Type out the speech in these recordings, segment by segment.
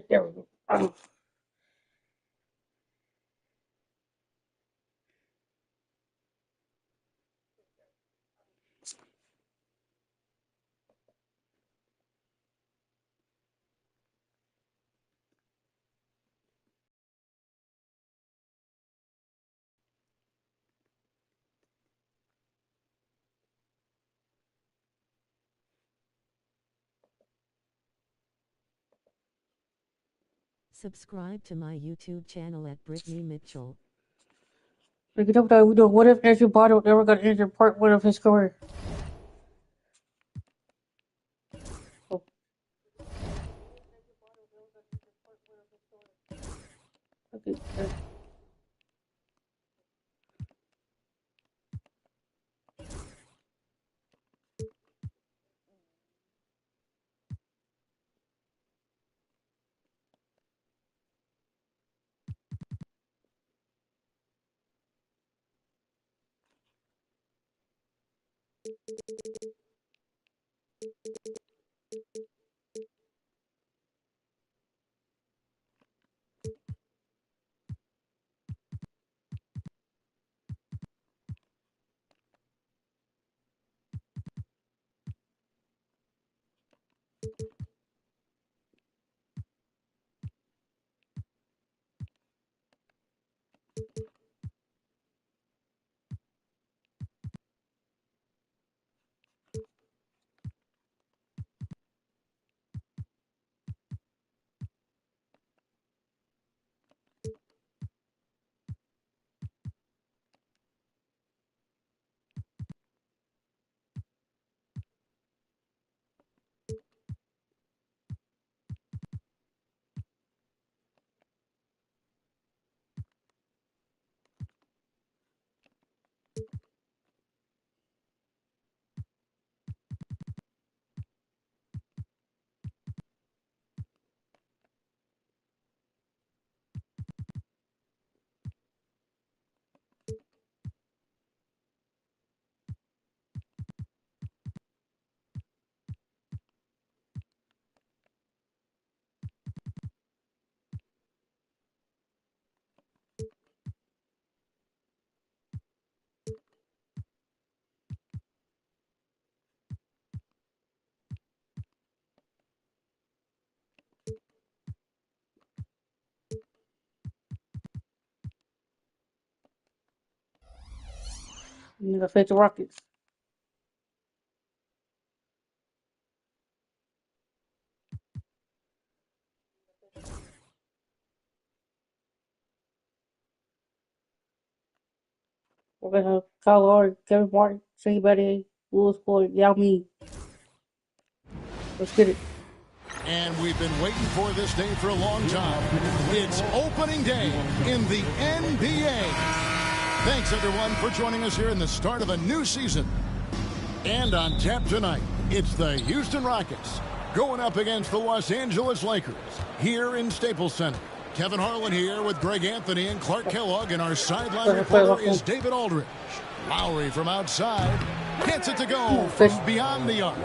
There we go. Subscribe to my YouTube channel at Brittany Mitchell. Look at that. We do. What if Andrew Bottle never got injured part one of his career? Oh. Okay. You gotta face the Rockets. We're gonna have Kyle Lowry, Kevin Martin, Shea Betty, Lewis Boyd, Yao Ming. Let's get it. And we've been waiting for this day for a long time. It's opening day in the NBA. Thanks, everyone, for joining us here in the start of a new season. And on tap tonight, it's the Houston Rockets going up against the Los Angeles Lakers here in Staples Center. Kevin Harlan here with Greg Anthony and Clark Kellogg, and our sideline reporter is David Aldridge. Lowry from outside gets it to go from beyond the arc.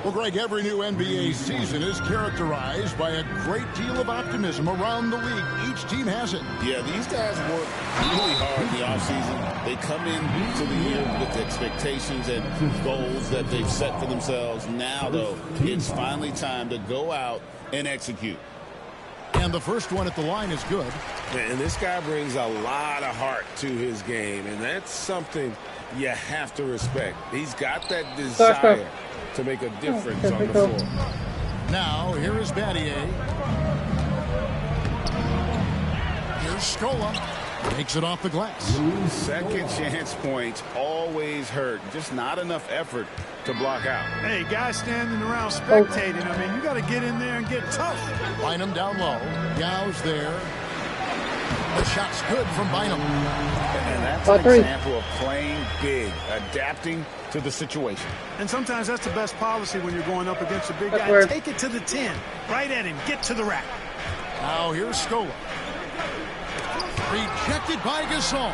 Well, Greg, every new NBA season is characterized by a great deal of optimism around the league. Each team has it. Yeah, these guys work really hard in the offseason. They come into the year with expectations and goals that they've set for themselves. Now, though, it's finally time to go out and execute. And the first one at the line is good. And this guy brings a lot of heart to his game, and that's something you have to respect. He's got that desire to make a difference on the floor. Now, here is Battier. Here's Scola. Takes it off the glass. Second chance points always hurt. Just not enough effort to block out. Hey, guys standing around spectating. I mean, you got to get in there and get tough. Bynum down low. Yow's there. The shot's good from Bynum. And that's an example of playing big, adapting to the situation. And sometimes that's the best policy when you're going up against a big guy. Take it to the 10. Right at him. Get to the rack. Now here's Scola. Rejected by Gasol.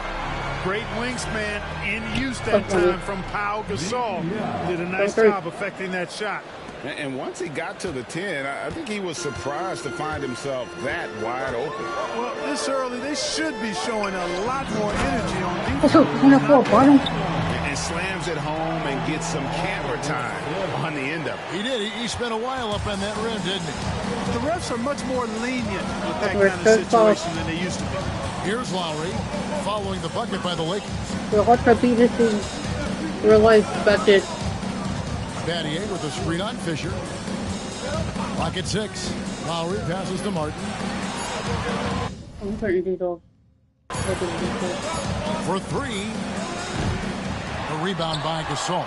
Great wingspan in use that time from Pau Gasol. Did a nice job affecting that shot. And once he got to the 10, I think he was surprised to find himself that wide open. Well, this early, they should be showing a lot more energy on defense. What's up? He's not bottom. And slams it home and gets some camera time on the end of it. He did. He spent a while up on that rim, didn't he? The refs are much more lenient with that kind of situation than they used to be. Here's Lowry following the bucket by the Lakers. We're hard to beat this in real life back then. Battier with a screen on Fisher. Lock at 6. Lowry passes to Martin. I'm turning these off. For 3. A rebound by Gasol.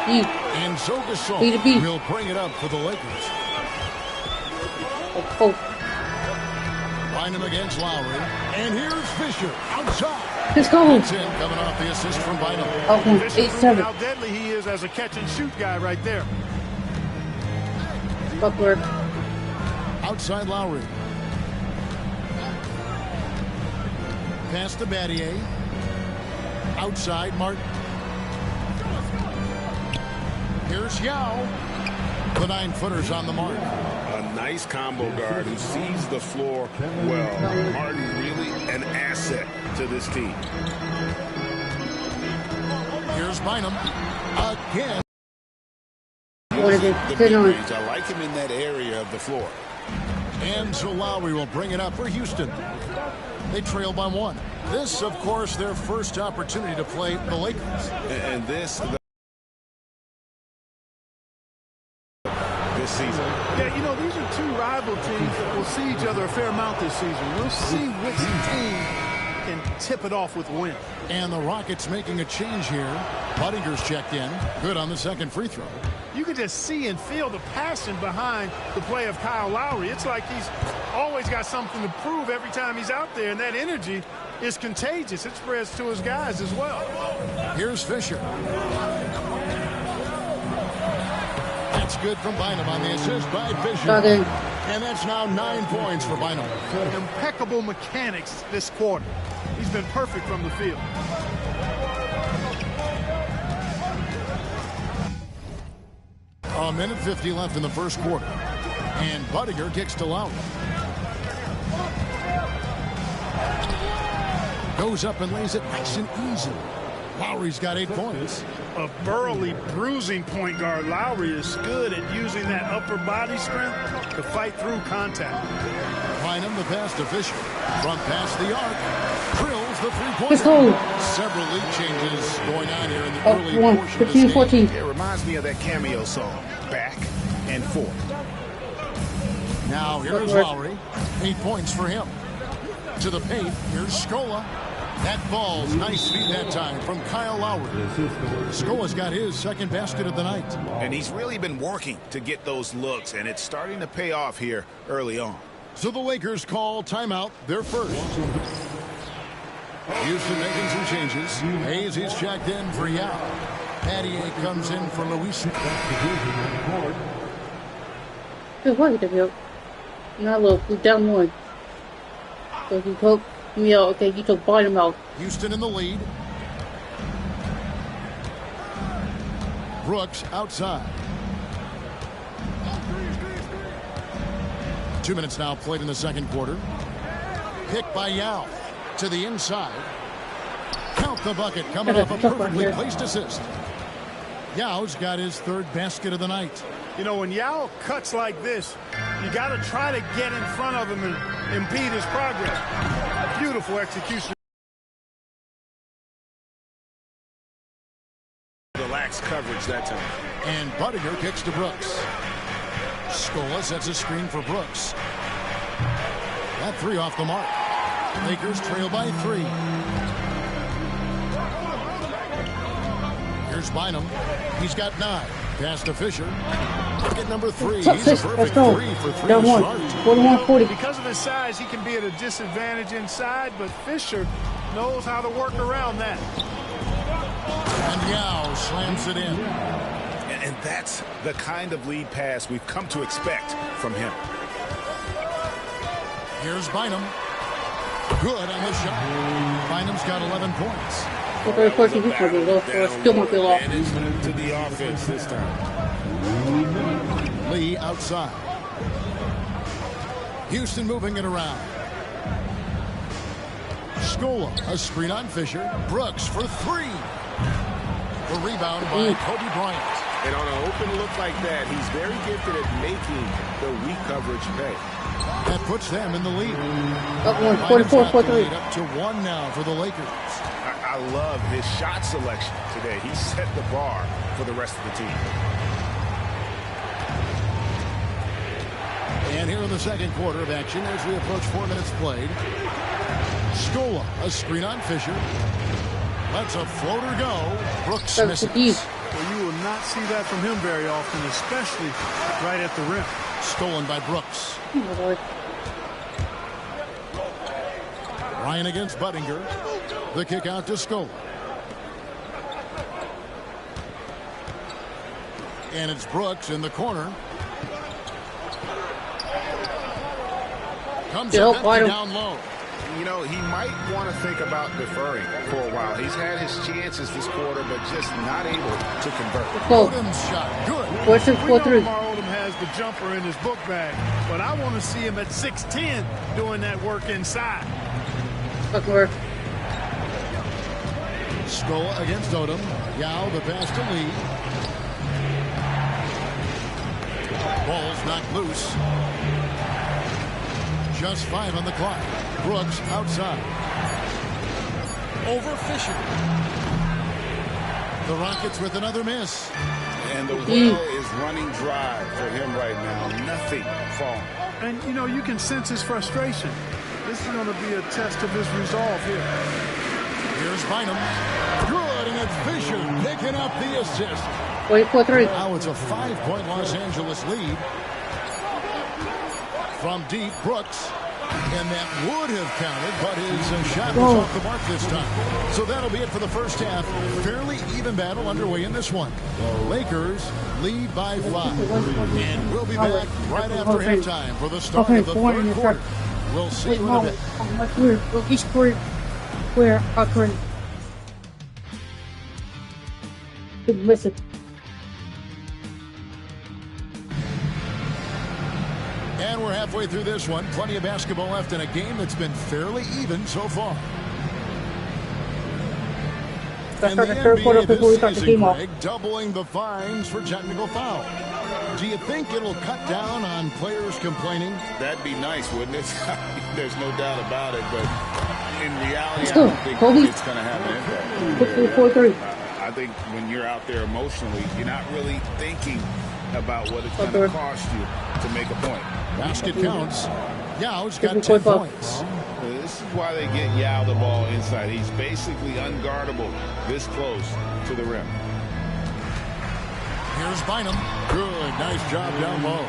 And so Gasol will bring it up for the Lakers. Find him against Lowry. And here's Fisher outside. Let's go. It's in, coming off the assist from Bynum. Okay, 8-7. How deadly he is as a catch-and-shoot guy right there. Butler. Outside Lowry. Pass to Battier. Outside Martin. Here's Yao. The 9-footer's on the mark. A nice combo guard who sees the floor well. Martin really an asset to this team. Here's Bynum. Again. I like him in that area of the floor. And so Lowry will bring it up for Houston. They trail by 1. This, of course, their first opportunity to play the Lakers. And this season. Yeah, you know, these are two rival teams that will see each other a fair amount this season. We'll see which team can tip it off with a win. And the Rockets making a change here. Buttinger's checked in. Good on the second free throw. You can just see and feel the passion behind the play of Kyle Lowry. It's like he's always got something to prove every time he's out there, and that energy is contagious. It spreads to his guys as well. Here's Fisher. That's good from Bynum on the assist by Fisher. And that's now 9 points for Bynum. Impeccable mechanics this quarter. He's been perfect from the field. A minute 50 left in the first quarter. And Buttinger kicks to Lowry. Goes up and lays it nice and easy. Lowry's got 8 points. A burly, bruising point guard. Lowry is good at using that upper body strength to fight through contact. Bynum the pass to Fisher. From past the arc. Drills the three-pointer. Several lead changes going on here in the early portion of this 14. It reminds me of that cameo song, Back and Forth. Now here's Lowry. 8 points for him. To the paint. Here's Scola. That ball's nice feed that time from Kyle Lowry. Scola's got his second basket of the night. And he's really been working to get those looks, and it's starting to pay off here early on. So the Lakers call timeout, their first. Houston making some changes. Hayes is checked in for Yao. Battier comes in for Luis. Good work, W. Now look, we're down 1. So he took me out. Okay, he took Bynum out. Houston in the lead. Brooks outside. 2 minutes now played in the second quarter. Pick by Yao to the inside. Count the bucket coming off a perfectly placed assist. Yao's got his third basket of the night. You know, when Yao cuts like this, you got to try to get in front of him and impede his progress. Beautiful execution. Relaxed coverage that time. And Buttinger kicks to Brooks. Scola sets a screen for Brooks. That 3 off the mark. Lakers trail by 3. Here's Bynum. He's got 9. Pass to Fisher. Bucket number 3. He's a perfect 3 for 3 to start. 41-40. Because of his size, he can be at a disadvantage inside, but Fisher knows how to work around that. And Yao slams it in. And that's the kind of lead pass we've come to expect from him. Here's Bynum. Good on the shot. Bynum's got 11 points. We're very fortunate for me, though, so it's still not be lost. To the offense this time. Lee outside. Houston moving it around. Scola, a screen on Fisher. Brooks for three. The rebound by Kobe Bryant. And on an open look like that, he's very gifted at making the weak coverage pay. That puts them in the lead. Up one, 44-43. Up to one now for the Lakers. I love his shot selection today. He set the bar for the rest of the team. And here in the second quarter of action as we approach 4 minutes played. Scola, a screen on Fisher. Lets a floater go. Brooks misses. Well, you will not see that from him very often, especially right at the rim. Stolen by Brooks. Ryan against Buttinger. The kick out to Scola. And it's Brooks in the corner. Comes up empty down low. You know, he might want to think about deferring for a while. He's had his chances this quarter, but just not able to convert. Odom's shot, good. We know Lamar Odom has the jumper in his book bag, but I want to see him at 6'10" doing that work inside. Scola against Odom. Yao, the pass to Lee. Ball's knocked loose. Just 5 on the clock. Brooks outside. Over Fisher. The Rockets with another miss. And the well is running dry for him right now. Nothing falling. And, you know, you can sense his frustration. This is going to be a test of his resolve here. Here's Bynum. Good, and it's Fisher picking up the assist. 44-3. Now it's a 5-point Los Angeles lead. From deep, Brooks. And that would have counted, but his shot was off the mark this time. So that'll be it for the first half. Fairly even battle underway in this one. Lakers lead by 5. And we'll be back right after halftime for the start of the third quarter. We'll see you in a bit. Listen. And we're halfway through this one. Plenty of basketball left in a game that's been fairly even so far. Let's start the third quarter before we start the game off. Doubling the fines for technical foul. Do you think it'll cut down on players complaining? That'd be nice, wouldn't it? There's no doubt about it, but in reality, I go. don't think Kobe. it's going to have an impact. 4-3. I think when you're out there emotionally, you're not really thinking about what it's going to cost you to make a point. Basket counts. Yao's got 10 points. This is why they get Yao the ball inside. He's basically unguardable this close to the rim. Here's Bynum. Good. Nice job down low.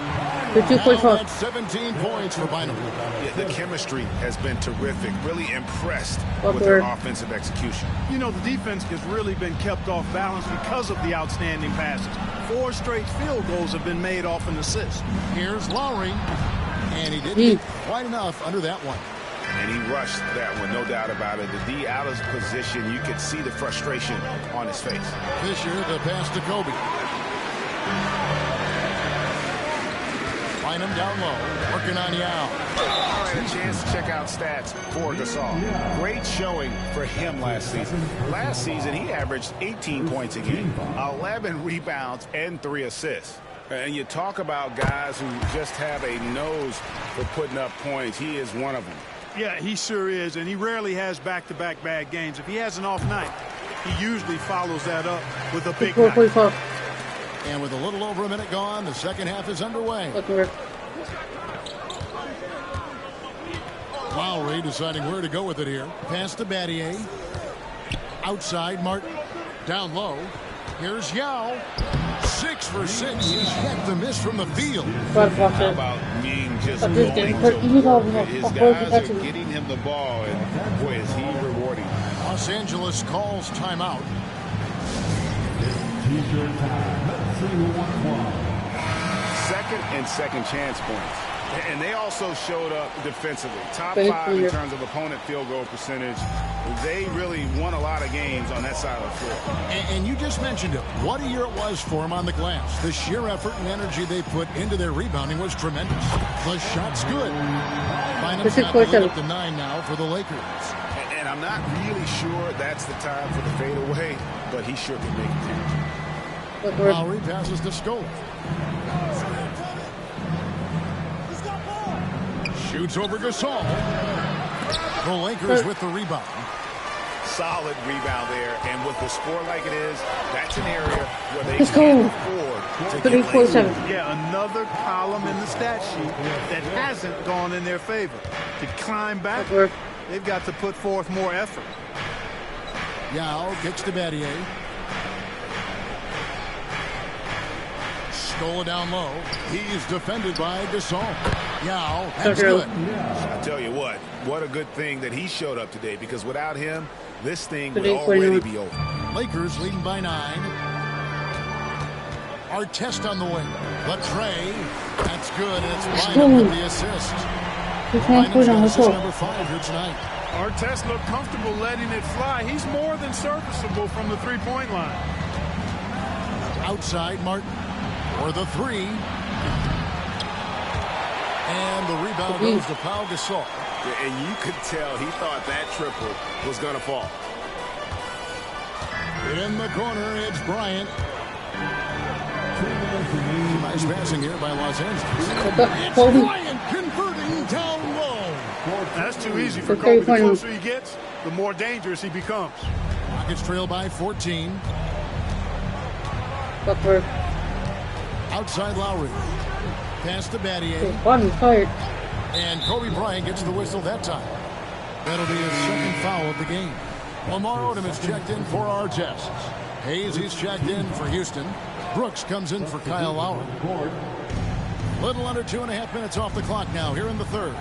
That's 17 points for Bynum. Yeah, the chemistry has been terrific. Really impressed with their offensive execution. You know, the defense has really been kept off balance because of the outstanding passes. 4 straight field goals have been made off an assist. Here's Lowry. And he didn't get quite enough under that one. And he rushed that one, no doubt about it. The D out of position, you could see the frustration on his face. Fisher, the pass to Kobe. Bynum down low, working on Yao. All right, a chance to check out stats for Gasol. Great showing for him last season. Last season, he averaged 18 points a game, 11 rebounds, and 3 assists. And you talk about guys who just have a nose for putting up points. He is one of them. Yeah, he sure is, and he rarely has back-to-back bad games. If he has an off night, he usually follows that up with a big night. And with a little over a minute gone, the second half is underway. Lowry deciding where to go with it here. Pass to Battier. Outside, Martin. Down low. Here's Yao. 6 for 6. He's yet to miss from the field. How about being just going to work? His guys are getting him the ball, and boy, is he rewarding. Los Angeles calls timeout. Second and second chance points. And they also showed up defensively. Top 5 in terms of opponent field goal percentage. They really won a lot of games on that side of the floor. And you just mentioned it. What a year it was for them on the glass. The sheer effort and energy they put into their rebounding was tremendous. The shot's good. Bynum's got the lead up to 9 now for the Lakers. And I'm not really sure that's the time for the fadeaway, but he sure can make it count. Lowry passes to Scola. Shoots over Gasol. The Lakers with the rebound. Solid rebound there, and with the score like it is, that's an area where they can afford to get lazy. Yeah, another column in the stat sheet that hasn't gone in their favor. To climb back, they've got to put forth more effort. Yao kicks to Battier. Scola down low. He's defended by Gasol. Yao, that's good. I tell you what a good thing that he showed up today, because without him, this thing would already be over. Lakers leading by 9. Artest on the wing. Latrey. That's good, and it's Bynum with the assist. Bynum's got assist number 5 here tonight. Artest looked comfortable letting it fly. He's more than serviceable from the three-point line. Outside, Martin. For the 3. And the rebound goes to Pau Gasol. And you could tell he thought that triple was going to fall. In the corner, it's Bryant. Nice passing here by Los Angeles. It's Bryant converting down low. That's too easy for Kobe. The closer he gets, the more dangerous he becomes. Rockets trail by 14. Outside Lowry. Pass to Battier. And Kobe Bryant gets the whistle that time. That'll be his second foul of the game. Lamar Odom is checked in for our tests. Hayes, he's checked in for Houston. Brooks comes in for Kyle Lowry. Little under 2.5 minutes off the clock now here in the third.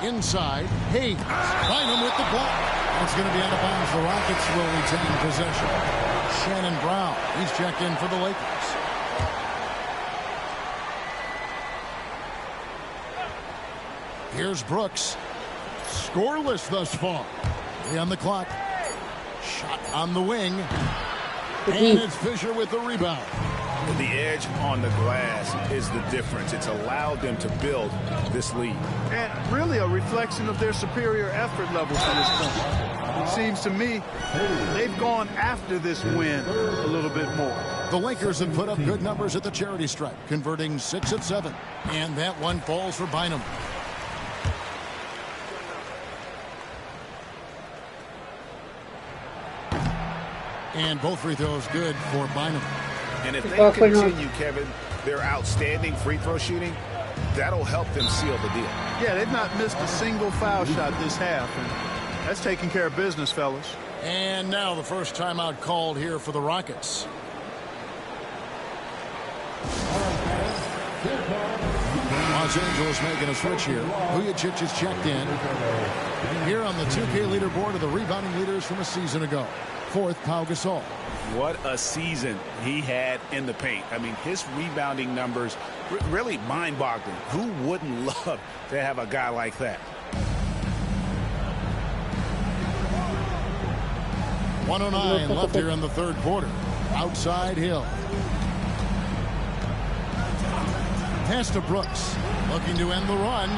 Inside, Hayes. Bynum with the block. That's going to be out of bounds. The Rockets will retain possession. Shannon Brown, he's checked in for the Lakers. Here's Brooks. Scoreless thus far. 3 on the clock. Shot on the wing. And it's Fisher with the rebound. The edge on the glass is the difference. It's allowed them to build this lead. And really a reflection of their superior effort level to this point. It seems to me they've gone after this win a little bit more. The Lakers have put up good numbers at the charity stripe, converting 6 of 7. And that one falls for Bynum. And both free throws good for Bynum. And if they continue, Kevin, their outstanding free throw shooting, that'll help them seal the deal. Yeah, they've not missed a single foul shot this half. And that's taking care of business, fellas. And now the first timeout called here for the Rockets. Los Angeles making a switch here. Vujicic is checked in. Here on the 2K leaderboard are the rebounding leaders from a season ago. 4th, Pau Gasol. What a season he had in the paint. I mean, his rebounding numbers really mind-boggling. Who wouldn't love to have a guy like that? 1:09 left here in the third quarter. Outside Hill. Pass to Brooks. Looking to end the run.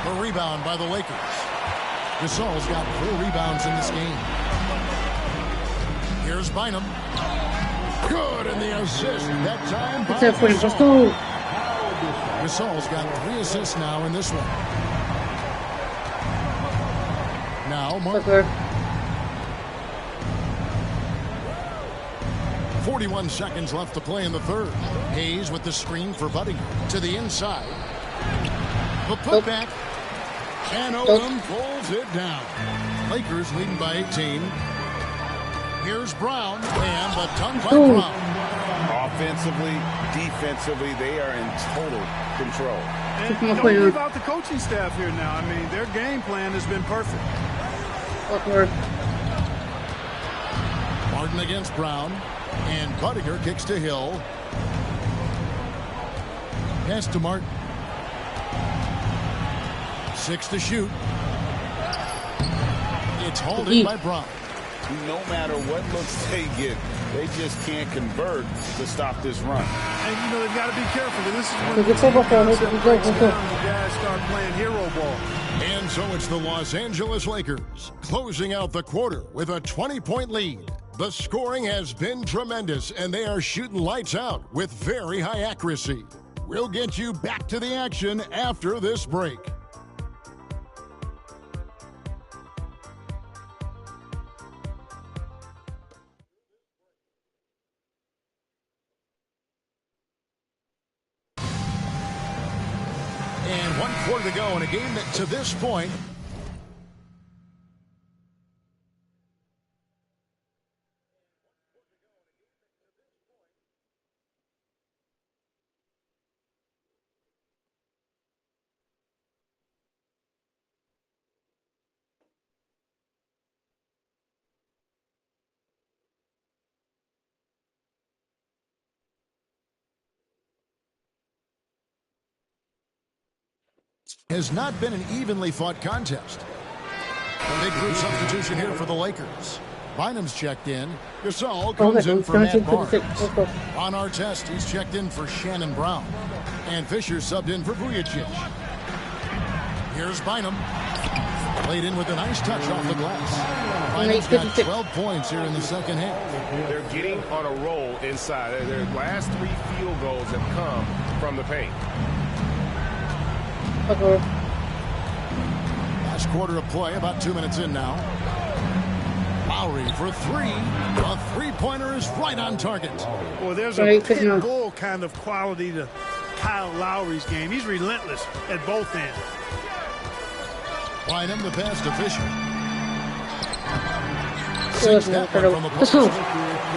The rebound by the Lakers. Gasol's got 4 rebounds in this game. Here's Bynum. Good, and the assist. That time by Gasol. Gasol's got 3 assists now in this one. Now Martin. 41 seconds left to play in the third. Hayes with the screen for Budding to the inside. The putback. And Odom pulls it down. Lakers leading by 18. Here's Brown, and the dunk by Brown. Offensively, defensively, they are in total control. And don't leave out the coaching staff here now. I mean, their game plan has been perfect. Martin against Brown, and Budinger kicks to Hill. Pass to Martin. 6 to shoot. It's hauled in by Brown. No matter what looks they get, they just can't convert to stop this run. And, you know, they've got to be careful. This is when Look at football fan. the guys start playing hero ball. And so it's the Los Angeles Lakers closing out the quarter with a 20-point lead. The scoring has been tremendous, and they are shooting lights out with very high accuracy. We'll get you back to the action after this break. And 1 quarter to go in a game that, to this point, has not been an evenly fought contest. A big group substitution here for the Lakers. Bynum's checked in. Gasol comes in for Matt Barnes. Ron Artest, he's checked in for Shannon Brown. And Fisher subbed in for Vujacic. Here's Bynum. Laid in with a nice touch off the glass. Bynum's got 12 points here in the second half. They're getting on a roll inside. Their last 3 field goals have come from the paint. Last quarter of play, about 2 minutes in now. Lowry for 3. A three-pointer is right on target. Well, there's a pit bull kind of quality to Kyle Lowry's game. He's relentless at both ends. Bynum the pass to Fisher. Sinks that one from the post.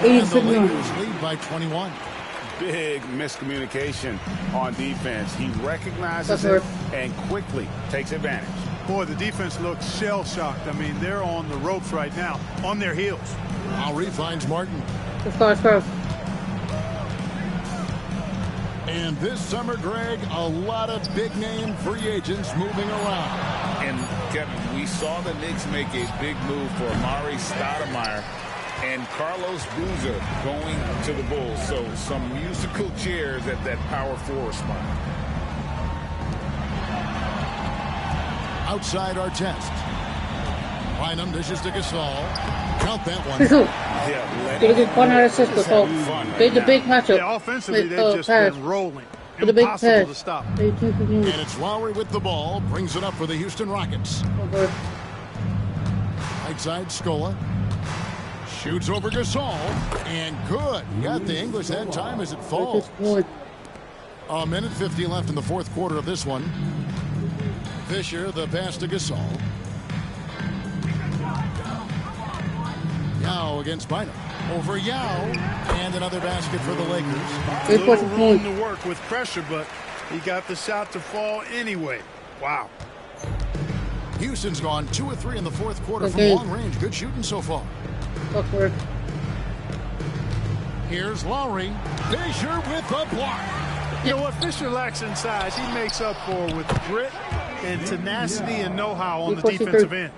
And the Lakers lead by 21. Big miscommunication on defense. He recognizes it and quickly takes advantage. Boy, the defense looks shell-shocked. I mean, they're on the ropes right now, on their heels. Lowry finds Martin. And this summer, Greg, a lot of big-name free agents moving around. And, Kevin, we saw the Knicks make a big move for Amari Stoudemire and Carlos Boozer going to the Bulls. So some musical chairs at that power forward spot. Outside Artest. Bynum dishes to Gasol. Count that one. They did 1 assist before. They did a big matchup. Yeah, offensively, they've just been rolling. With a big Impossible pass. to stop. And it's Lowry with the ball. Brings it up for the Houston Rockets. Right side, Scola. Shoots over Gasol. And good. Got the English that time as it falls. A minute 50 left in the fourth quarter of this one. Fisher, the pass to Gasol. Yao against Bynum. Over Yao. And another basket for the Lakers. A little room to work with pressure, but he got the shot to fall anyway. Wow. Houston's gone 2 of 3 in the fourth quarter from long range. Good shooting so far. Here's Lowry. Fisher with the block. You know what Fisher lacks in size, he makes up for with grit and tenacity and know-how on the defensive end.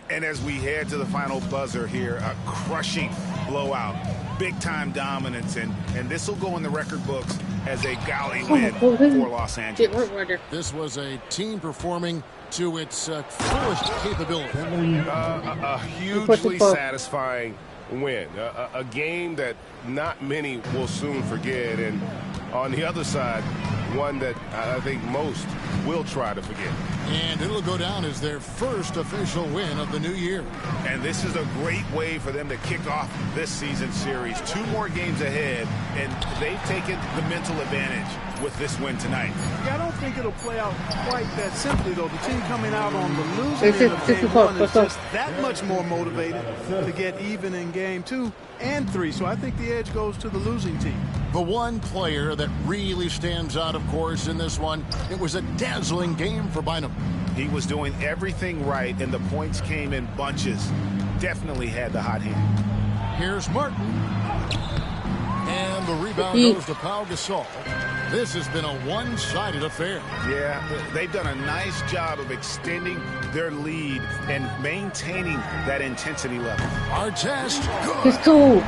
And as we head to the final buzzer here, a crushing blowout, big-time dominance, and this will go in the record books as a galley win for Los Angeles. This was a team performing to its fullest capability. A hugely satisfying win. A game that not many will soon forget, and on the other side, one that I think most will try to forget. And it'll go down as their first official win of the new year. And this is a great way for them to kick off this season series. 2 more games ahead, and they've taken the mental advantage with this win tonight. Yeah, I don't think it'll play out quite that simply, though. The team coming out on the losing end of game 1 is just that much more motivated to get even in game 2 and 3. So I think the edge goes to the losing team. The one player that really stands out, of course, in this one, it was a dazzling game for Bynum. He was doing everything right, and the points came in bunches. Definitely had the hot hand. Here's Martin. And the rebound goes to Pau Gasol. This has been a one-sided affair. Yeah, they've done a nice job of extending their lead and maintaining that intensity level. Our test, good. It's cool.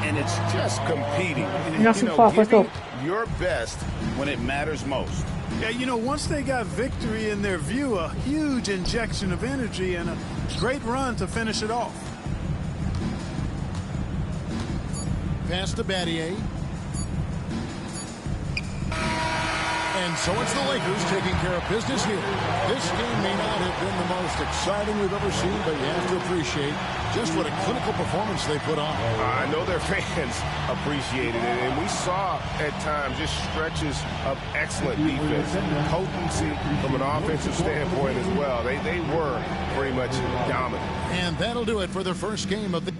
And it's just competing. Giving your best when it matters most. Yeah, once they got victory in their view, a huge injection of energy and a great run to finish it off. Pass to Battier. And so it's the Lakers taking care of business here. This game may not have been the most exciting we've ever seen, but you have to appreciate just what a clinical performance they put on. I know their fans appreciated it, and we saw at times just stretches of excellent defense, potency from an offensive standpoint as well. They were pretty much dominant. And that'll do it for the first game of the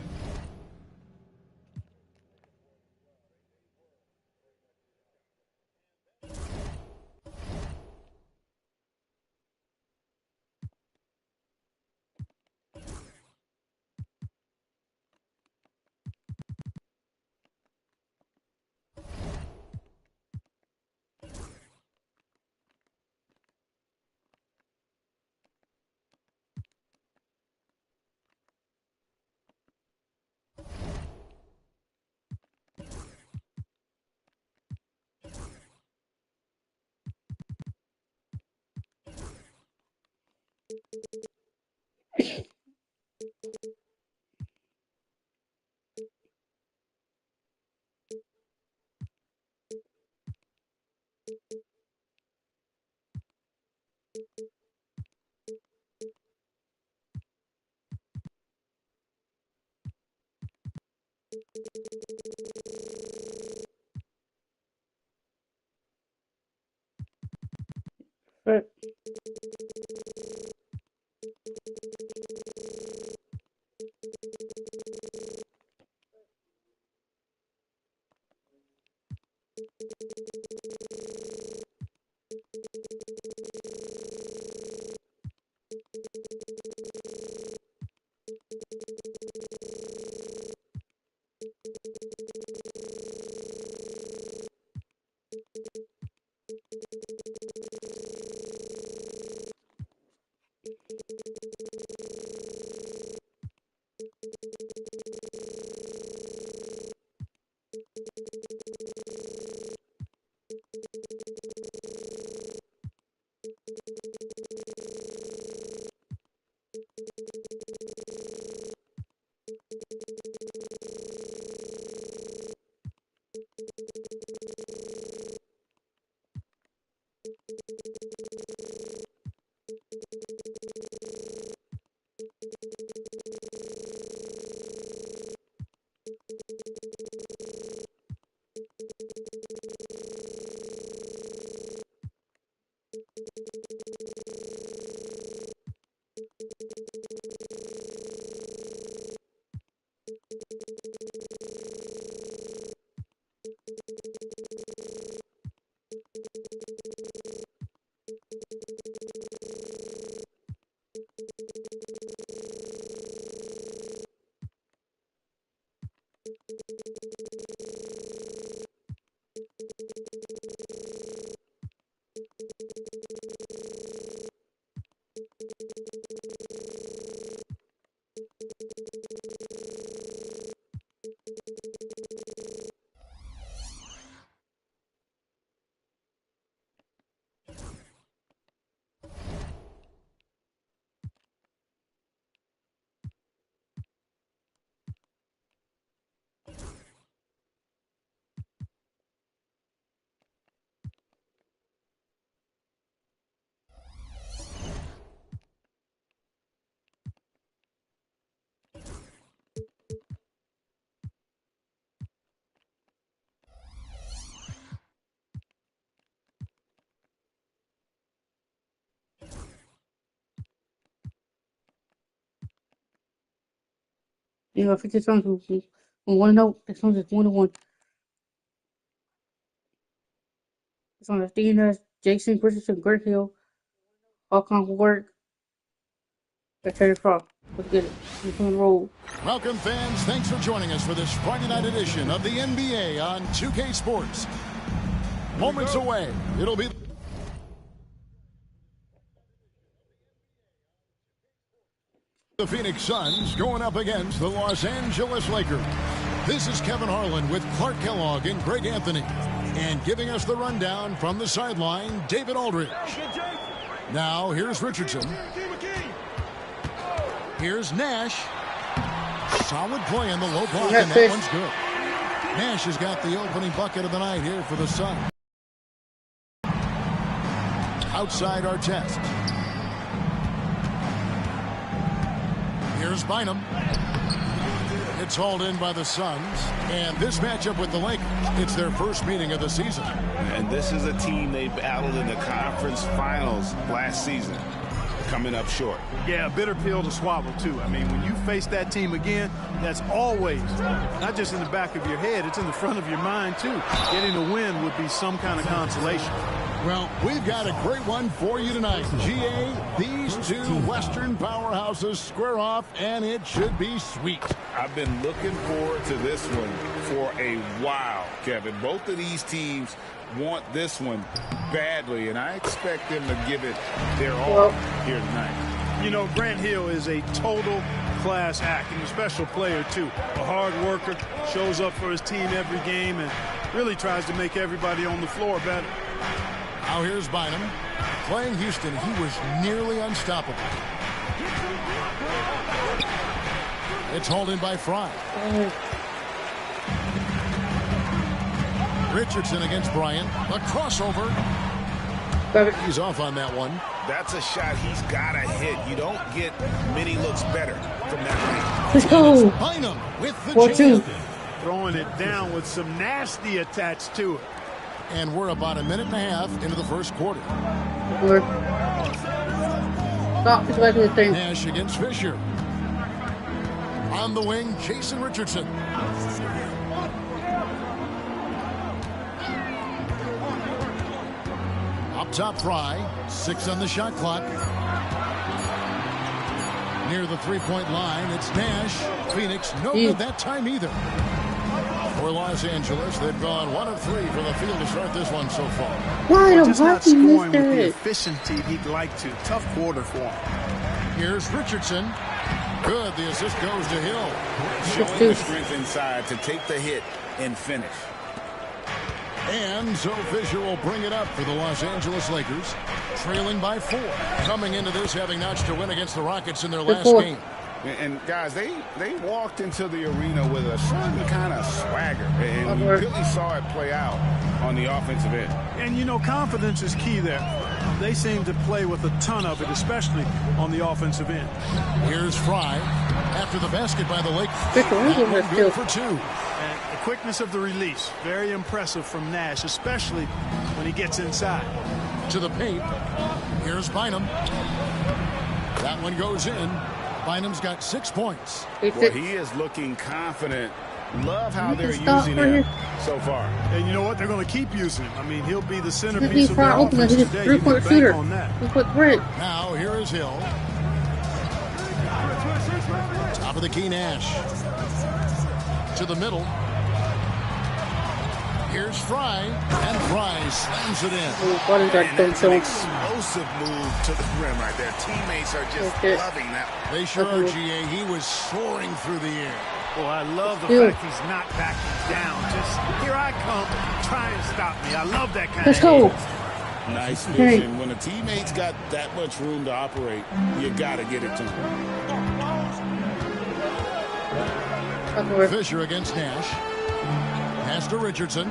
But you know, 50 songs on one note. The song is 1-1. It's on the Stevens, Jason Richardson, Greg Hill, Hawkon Ward, and Terry Croft. Let's get it. It's on the roll. Welcome, fans. Thanks for joining us for this Friday night edition of the NBA on 2K Sports. moments away. It'll be the Phoenix Suns going up against the Los Angeles Lakers. This is Kevin Harlan with Clark Kellogg and Greg Anthony. And giving us the rundown from the sideline, David Aldridge. Now, here's Richardson. Here's Nash. Solid play in the low block, and that one's good. Nash has got the opening bucket of the night here for the Suns. Outside Artest. Here's Bynum. It's hauled in by the Suns. And this matchup with the Lakers, it's their first meeting of the season. And this is a team they battled in the conference finals last season. Coming up short. Yeah, a bitter pill to swallow, too. I mean, when you face that team again, that's always, not just in the back of your head, it's in the front of your mind, too. Getting a win would be some kind of consolation. Well, we've got a great one for you tonight. GA, these two Western powerhouses square off, and it should be sweet. I've been looking forward to this one for a while, Kevin. Both of these teams want this one badly, and I expect them to give it their all here tonight. You know, Grant Hill is a total class act and a special player, too. A hard worker, shows up for his team every game, and really tries to make everybody on the floor better. Now here's Bynum. Playing Houston, he was nearly unstoppable. It's hauled in by Fry. Richardson against Bryant. A crossover. He's off on that one. That's a shot he's got to hit. You don't get many looks better from that range. Let's go. Bynum with the 4-2. Throwing it down with some nasty attached to it. And we're about a minute and a half into the first quarter. Stop. Get back to the thing. Nash against Fisher. On the wing, Jason Richardson. Up top, Fry. 6 on the shot clock. Near the three-point line, it's Nash. Phoenix, no good that time either. For Los Angeles, they've gone 1 of 3 from the field to start this one so far. Why the just not fuck he scoring missed with the it? efficiency he'd like to. Tough quarter for him. Here's Richardson. Good. The assist goes to Hill. Showing the strength inside to take the hit and finish. And so Fisher will bring it up for the Los Angeles Lakers, trailing by 4. Coming into this, having notched a win against the Rockets in their last game. And guys, they walked into the arena with a certain kind of swagger, and we really saw it play out on the offensive end. And you know, confidence is key there. They seem to play with a ton of it, especially on the offensive end. Here's Fry after the basket by the Lakers. Good for 2. And the quickness of the release, very impressive from Nash, especially when he gets inside. To the paint. Here's Bynum. That one goes in. Bynum's got 6 points. Well, he is looking confident. Love how they're using him so far. And you know what? They're going to keep using him. I mean, he'll be the centerpiece of their open. offense He's a today. three-point shooter. Three. Now here is Hill. Top of the key, Nash. To the middle. Here's Fry, and Fry slams it in. What is that? And that's an explosive move to the rim right there. Teammates are just loving that. They sure are, GA. He was soaring through the air. Well, I love the fact he's not backing down. Just, here I come, try and stop me. I love that kind Let's of go. Nice vision. When a teammate's got that much room to operate, you got to get it to him. Fisher against Nash. Pass to Richardson.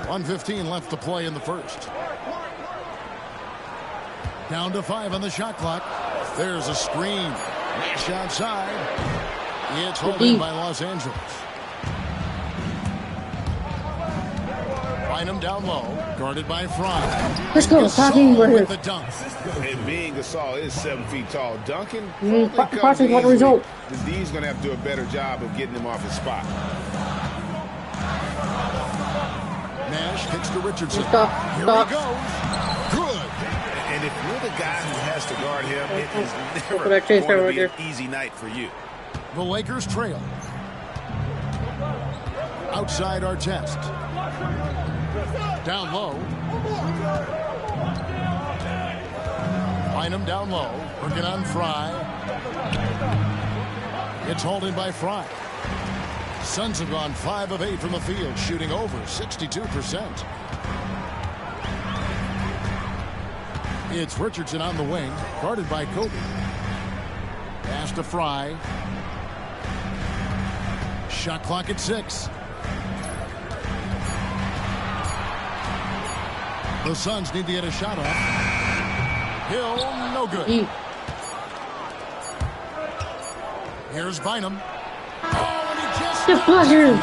1:15 left to play in the first. Down to 5 on the shot clock. There's a screen. Nash outside. It's held in by Los Angeles. Bynum down low. Guarded by Fry. Let's go. With the dunk. And being Gasol is 7 feet tall. Duncan, What the result? the D's going to have to do a better job of getting him off his spot. Nash kicks to Richardson. Here he goes. Good. And if you're the guy who has to guard him, it is never going to be an easy night for you. The Lakers trail. outside our test. Down low. Bynum down low. Working on Fry. It's hauled in by Fry. Suns have gone 5 of 8 from the field, shooting over 62%. It's Richardson on the wing, guarded by Kobe. Pass to Fry. Shot clock at 6. The Suns need to get a shot off. Hill, no good. Here's Bynum. Oh, and he just the buzzer.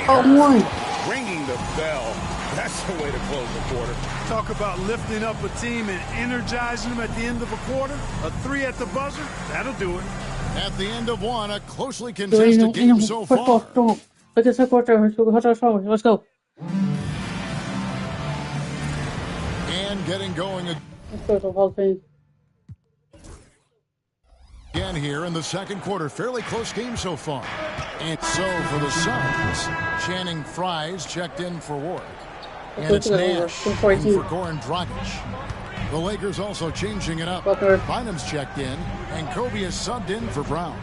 Oh, one. Ringing the bell. That's the way to close the quarter. Talk about lifting up a team and energizing them at the end of a quarter. A 3 at the buzzer, that'll do it. At the end of one, a closely contested game so far. Look at the quarter. Let's go. And getting going Let's go to the Hall of Fame. again here in the second quarter. Fairly close game so far. And so for the Suns, Channing Fry's checked in for Ward. And it's Nash in for Goran Dragic. The Lakers also changing it up. Bynum's checked in, and Kobe is subbed in for Brown.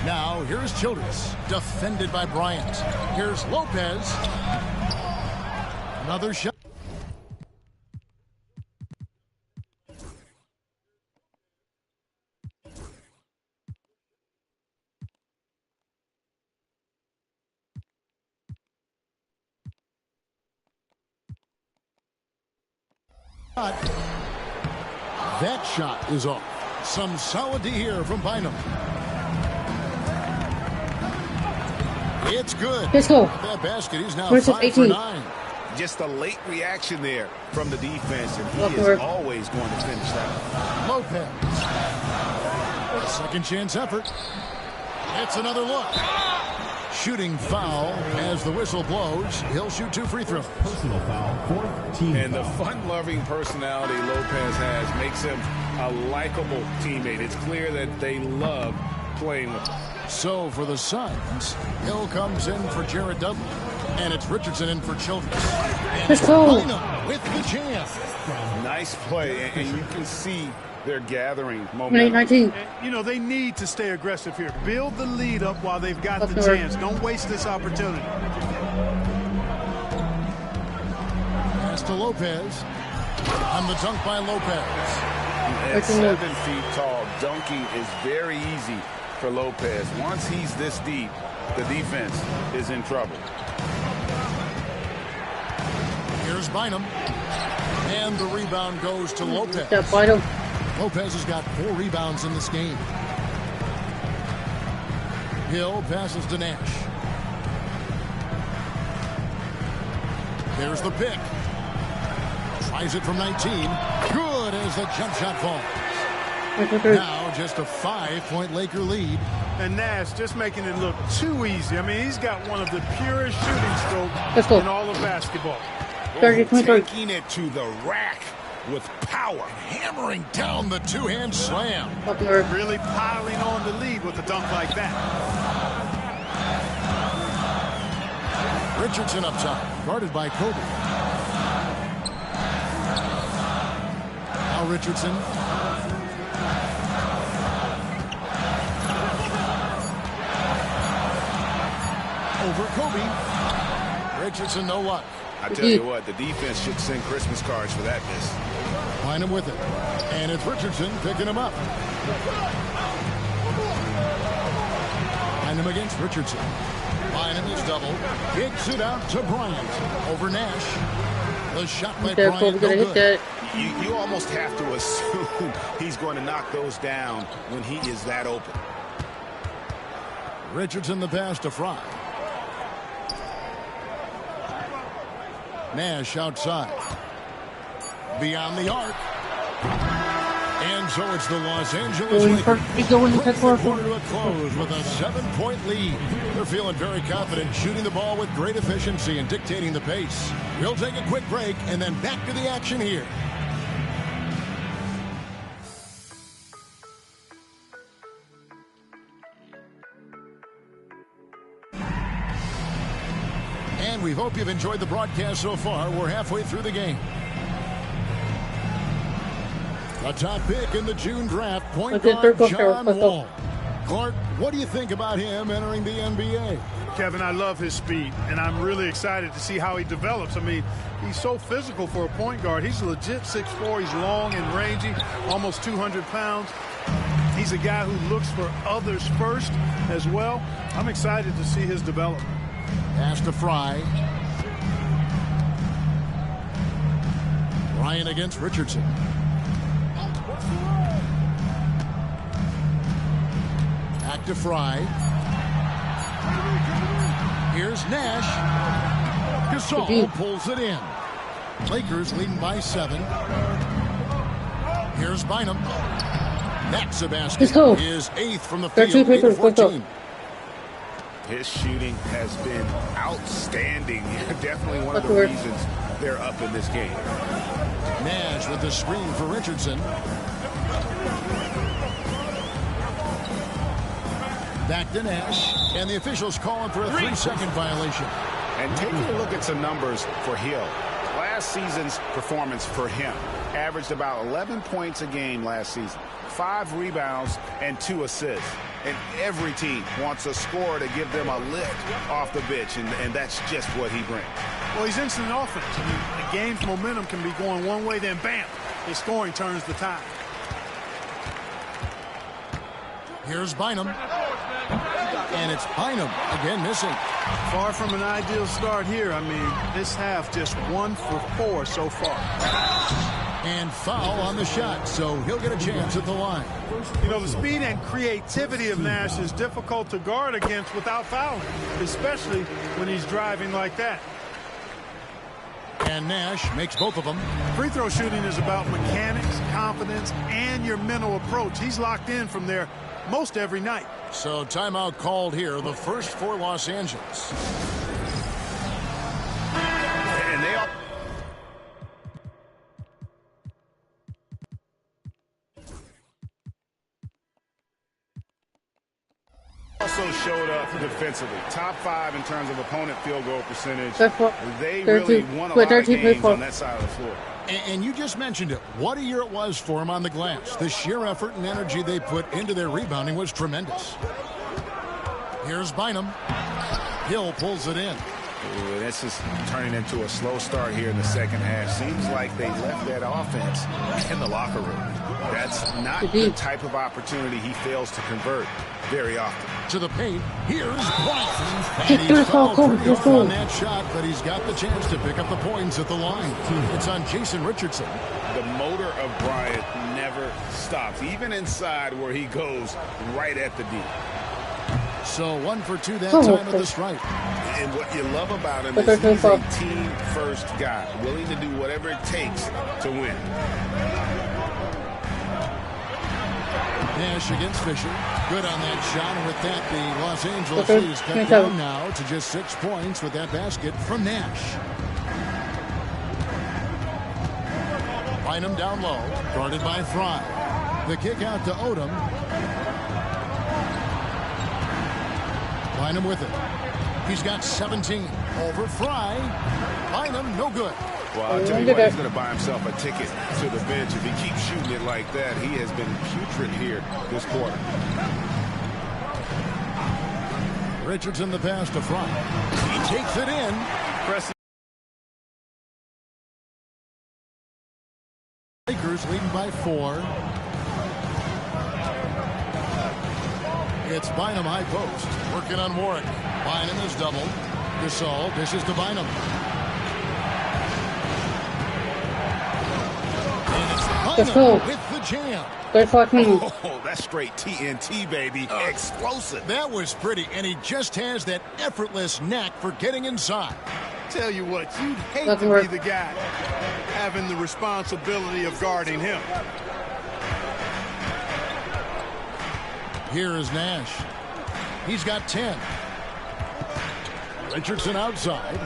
Now, here's Childress, defended by Bryant. Here's Lopez. Another shot. That shot is off. Some solid D here from Bynum. It's good. Let's go. That basket, he's now Where's 5 for 18? 9. Just a late reaction there from the defense, and he is always going to finish that. Lopez. Second chance effort. It's another look. Shooting foul as the whistle blows. He'll shoot 2 free throws. Personal foul, 14. And the fun-loving personality Lopez has makes him a likable teammate. It's clear that they love playing with him. So for the Suns, Hill comes in for Jared Dudley. And it's Richardson in for Childress. Let's go. With the chance. Nice play, and you can see they're gathering momentum. 19. You know, they need to stay aggressive here. Build the lead up while they've got the chance. Don't waste this opportunity. Pass to Lopez. On the dunk by Lopez. At 7 feet tall, dunking is very easy for Lopez. Once he's this deep, the defense is in trouble. Here's Bynum. And the rebound goes to Lopez. Lopez has got 4 rebounds in this game. Hill passes to Nash. There's the pick. Tries it from 19. Good as the jump shot falls. Now just a 5-point Laker lead. And Nash just making it look too easy. I mean, he's got one of the purest shooting strokes in all of basketball. Taking it to the rack with power. Hammering down the two-hand slam. Really piling on the lead with a dunk like that. Richardson up top, guarded by Kobe. Now Richardson. Over Kobe. Richardson, no luck. I tell you what, the defense should send Christmas cards for that miss. Find him with it. And it's Richardson picking him up. Find him against Richardson. Find him is double. Kicks it out to Bryant. Over Nash. The shot by Bryant, no good. You almost have to assume he's going to knock those down when he is that open. Richardson the pass to Fry. Nash outside. Beyond the arc. And so it's the Los Angeles Lakers. Quarter to a close with a 7-point lead. They're feeling very confident, shooting the ball with great efficiency and dictating the pace. We'll take a quick break and then back to the action here. And we hope you've enjoyed the broadcast so far. We're halfway through the game. The top pick in the June draft, point guard John Wall. Clark, what do you think about him entering the NBA? Kevin, I love his speed, and I'm really excited to see how he develops. I mean, he's so physical for a point guard. He's a legit 6'4". He's long and rangy, almost 200 pounds. He's a guy who looks for others first as well. I'm excited to see his development. Pass to Fry. Ryan against Richardson. Back to Fry. Here's Nash. Gasol pulls it in. Lakers leading by 7. Here's Bynum. That's a basket. His 8th from the field. 8-14. His shooting has been outstanding. Definitely one of the reasons they're up in this game. Nash with the screen for Richardson. Back to Nash, and the officials calling for a 3-second violation. And taking a look at some numbers for Hill. Last season's performance for him averaged about 11 points a game last season, 5 rebounds and 2 assists. And every team wants a scorer to give them a lift off the bench, and that's just what he brings. Well, he's instant offense. I mean, the game's momentum can be going one way, then bam, his scoring turns the tide. Here's Bynum. And it's Bynum again missing. Far from an ideal start here. I mean, this half just 1 for 4 so far. And foul on the shot, so he'll get a chance at the line. You know, the speed and creativity of Nash is difficult to guard against without fouling, especially when he's driving like that. And Nash makes both of them. Free throw shooting is about mechanics, confidence, and your mental approach. He's locked in from there most every night. So timeout called here, the first for Los Angeles. And they also showed up defensively. Top 5 in terms of opponent field goal percentage. They really won a lot of games on that side of the floor. And you just mentioned it. What a year it was for them on the glass. The sheer effort and energy they put into their rebounding was tremendous. Here's Bynum. Hill pulls it in. Ooh, this is turning into a slow start here in the second half. Seems like they left that offense in the locker room. That's not the type of opportunity he fails to convert very often. To the paint, here's Bryant. And he's fouled pretty hard on that shot, but he's got the chance to pick up the points at the line. It's on Jason Richardson. The motor of Bryant never stops, even inside where he goes right at the D. So 1 for 2 that time at the stripe. And what you love about him is he's a team-first guy, willing to do whatever it takes to win. Nash against Fisher. Good on that shot. And with that, the Los Angeles is cut down now to just 6 points with that basket from Nash. Bynum down low. Guarded by Fry. The kick out to Odom. Bynum with it. He's got 17. Over Fry. Bynum, no good. Well, I'll tell you what, he's going to buy himself a ticket to the bench if he keeps shooting it like that. He has been putrid here this quarter. Richardson the pass to Fry. He takes it in. Lakers leading by 4. It's Bynum high post. Working on Warwick. Bynum is doubled. Gasol dishes to Bynum. Bynum with the jam. Oh, that's straight TNT, baby. Explosive. That was pretty, and he just has that effortless knack for getting inside. Tell you what, you'd hate to be the guy having the responsibility of guarding him. Here is Nash. He's got 10. Richardson outside.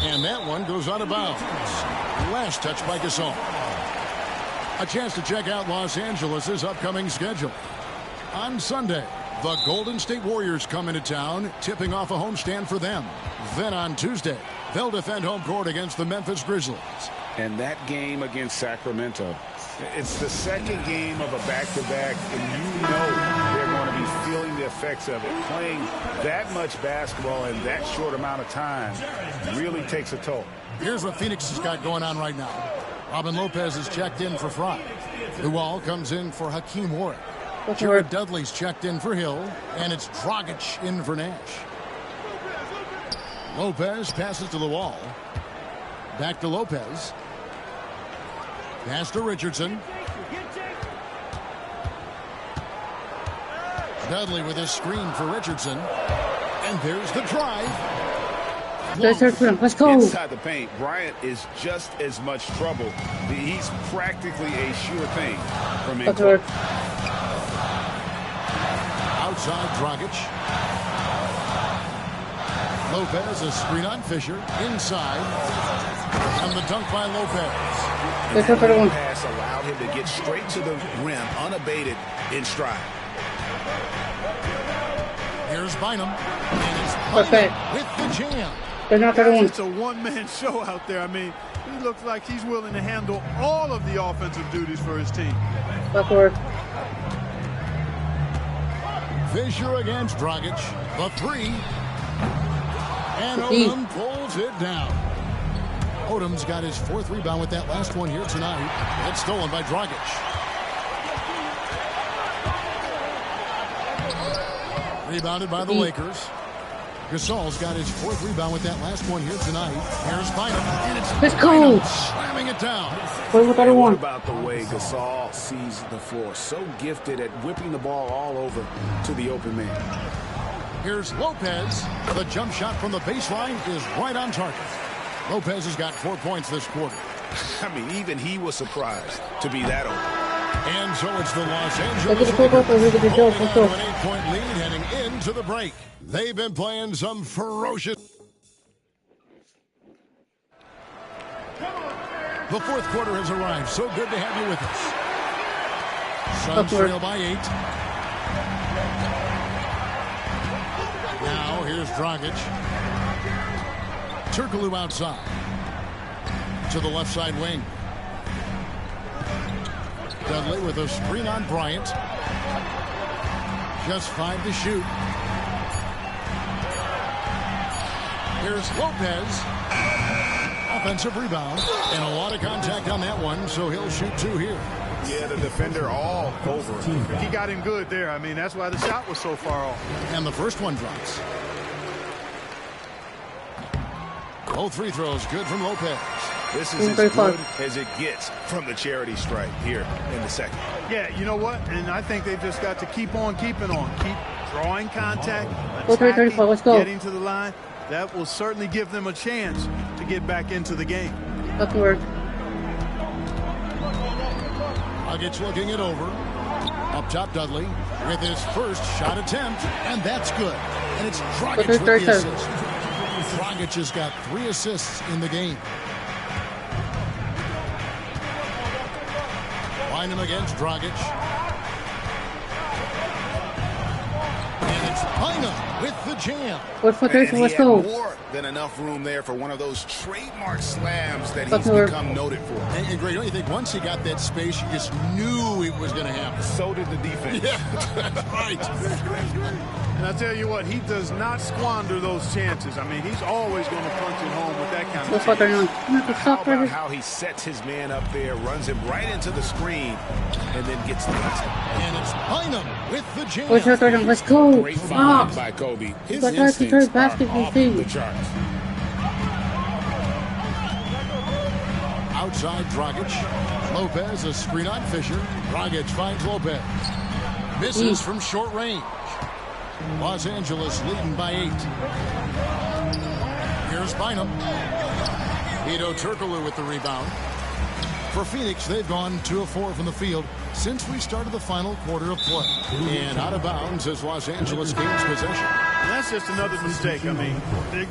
And that one goes out of bounds. Last touch by Gasol. A chance to check out Los Angeles' upcoming schedule. On Sunday, the Golden State Warriors come into town, tipping off a homestand for them. Then on Tuesday, they'll defend home court against the Memphis Grizzlies. And that game against Sacramento, it's the second game of a back-to-back, and you know they're going to be feeling the effects of it. Playing that much basketball in that short amount of time really takes a toll. Here's what Phoenix has got going on right now. Robin Lopez is checked in for Fry. Luol comes in for Hakeem Warwick. Jared Dudley's checked in for Hill, and it's Dragic in for Nash. Lopez passes to Luol. Back to Lopez. Pass to Richardson. Dudley with a screen for Richardson. And there's the drive. Let's go. Inside the paint, Bryant is just as much trouble. He's practically a sure thing from in close. Outside Dragic. Lopez, a screen on Fisher. Inside. And the dunk by Lopez. And that pass allowed him to get straight to the rim, unabated, in stride. Here's Bynum. And it's Bynum with the jam. It's a one-man show out there. I mean, he looks like he's willing to handle all of the offensive duties for his team. Fisher against Dragic. The three. And Odom pulls it down. Odom's got his fourth rebound with that last one here tonight. It's stolen by Dragic. Rebounded by the Lakers. Gasol's got his fourth rebound with that last one here tonight. Here's Bynum. And it's Bynum slamming it down. What about the way Gasol sees the floor? So gifted at whipping the ball all over to the open man. Here's Lopez. The jump shot from the baseline is right on target. Lopez has got 4 points this quarter. I mean, even he was surprised to be that open. And so it's the Los Angeles Lakers holding on to an 8-point lead heading into the break. They've been playing some ferocious. The fourth quarter has arrived. So good to have you with us. Suns trail by 8. Now here's Dragic. Turkoglu outside. To the left side wing. Dudley with a screen on Bryant. Just 5 to shoot. Here's Lopez. Offensive rebound. And a lot of contact on that one, so he'll shoot 2 here. Yeah, the defender all over. He got him good there. I mean, that's why the shot was so far off. And the first one drops. Both free throws good from Lopez. This is as good as it gets from the charity stripe here in the second. Yeah, you know what? And I think they've just got to keep on keeping on. Keep drawing contact, Let's go. getting to the line. That will certainly give them a chance to get back into the game. Dragic looking it over. Up top, Dudley with his first shot attempt, and that's good. And it's Dragic with the assist. Dragic has got 3 assists in the game. Bynum against Dragic. And it's Bynum with the jam. Let's go. More than enough room there for one of those trademark slams that he's become noted for. And Greg, don't you think once he got that space, you just knew it was going to happen? So did the defense. Yeah, that's right. And I tell you what, he does not squander those chances. I mean, he's always going to punch it home with that kind of thing. How about how he sets his man up there, runs him right into the screen, and then gets the basket. And it's Bynum with the jam. Let's go. Great find by Kobe. His instincts are off the charts. Outside Dragic. Lopez, a screen on Fisher. Dragic finds Lopez. Misses from short range. Los Angeles leading by 8. Here's Bynum. Hedo Turkoglu with the rebound. For Phoenix, they've gone 2 of 4 from the field since we started the final quarter of play. And out of bounds as Los Angeles gains possession. And that's just another mistake. I mean,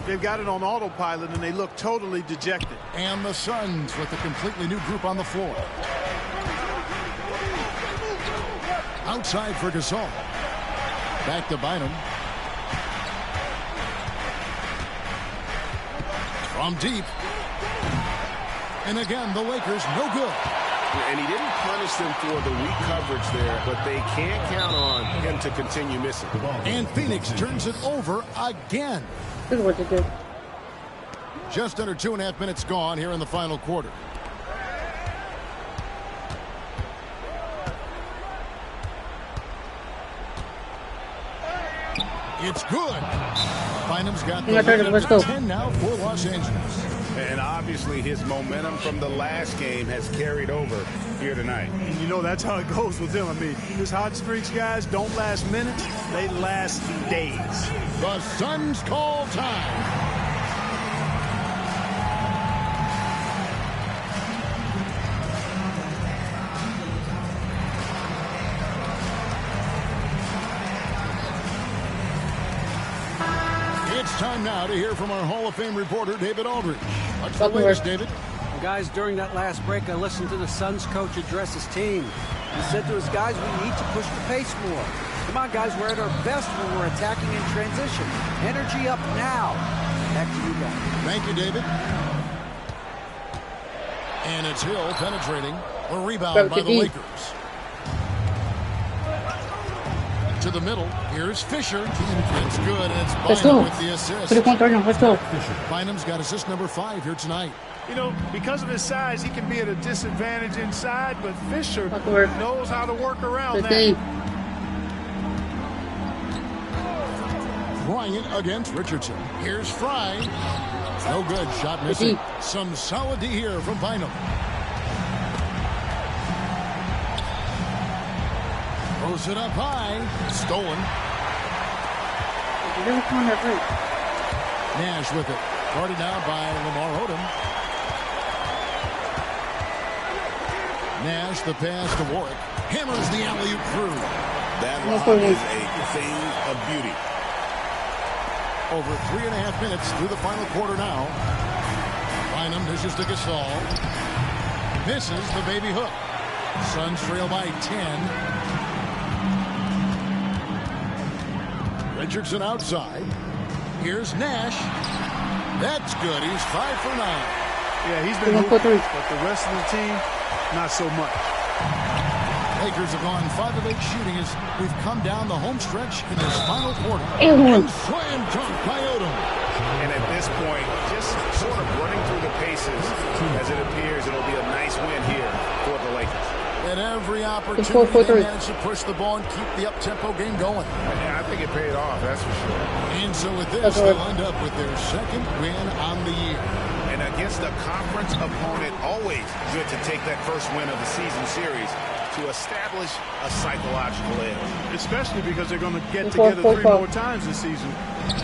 they've got it on autopilot, and they look totally dejected. And the Suns with a completely new group on the floor. Outside for Gasol. Back to Bynum. From deep. And again, the Lakers no good. And he didn't punish them for the weak coverage there, but they can't count on him to continue missing. And Phoenix turns it over again. This is what they did. Just under 2.5 minutes gone here in the final quarter. It's good. Bynum's got the lead up to 10 now for Los Angeles. And obviously his momentum from the last game has carried over here tonight. And you know that's how it goes with him. I mean, his hot streaks, guys, don't last minutes. They last days. The Suns call time. It's time now to hear from our Hall of Fame reporter, David Aldridge. What's the latest, David? Well, guys, during that last break, I listened to the Suns coach address his team. He said to his guys, we need to push the pace more. Come on, guys, we're at our best when we're attacking in transition. Energy up now. Back to you guys. Thank you, David. And it's Hill penetrating. A rebound by the Lakers. To the middle. Here's Fisher. It's good. And it's Bynum with the assist. Let's go. Bynum's got assist number 5 here tonight. You know, because of his size, he can be at a disadvantage inside, but Fisher knows how to work around that. Bryant against Richardson. Here's Fry. No good. Shot missing. Some solid D here from Bynum. Throws it up high. Stolen. Nash with it. Guarded now by Lamar Odom. Nash the pass to Warwick. Hammers the alley-oop through. That lob is a thing of beauty. Over 3.5 minutes through the final quarter now. Bynum dishes to Gasol. Misses the baby hook. Suns trail by 10. Richardson outside. Here's Nash. That's good. He's 5 for 9. Yeah, he's been hooping, but the rest of the team, not so much. Lakers have gone 5 of 8 shooting as we've come down the home stretch in this final quarter. And slam dunk by Odom. And at this point, just sort of running through the paces as it appears it'll be a nice win here for the Lakers. At every opportunity, they managed to push the ball and keep the up-tempo game going. Yeah, I think it paid off, that's for sure. And so with this, they'll end up with their second win on the year. And against a conference opponent, always good to take that first win of the season series to establish a psychological edge. Especially because they're going to get together 3 more times this season.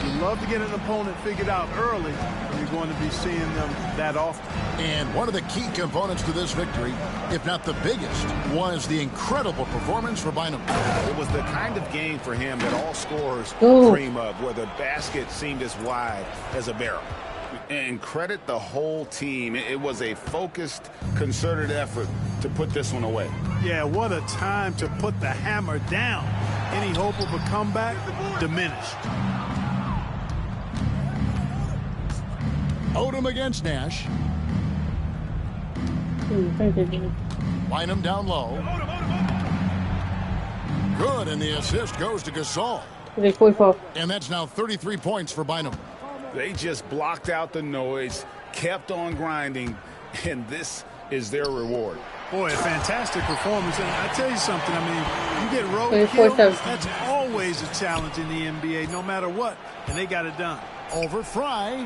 You love to get an opponent figured out early, and you're going to be seeing them that often. And one of the key components to this victory, if not the biggest, was the incredible performance for Bynum. It was the kind of game for him that all scorers dream of, where the basket seemed as wide as a barrel. And credit the whole team. It was a focused, concerted effort to put this one away. Yeah, what a time to put the hammer down. Any hope of a comeback diminished. Odom against Nash. Bynum down low. Good, and the assist goes to Gasol. And that's now 33 points for Bynum. They just blocked out the noise, kept on grinding, and this is their reward. Boy, a fantastic performance. And I tell you something, I mean, you get road kills, that's always a challenge in the NBA, no matter what, and they got it done. Over Fry,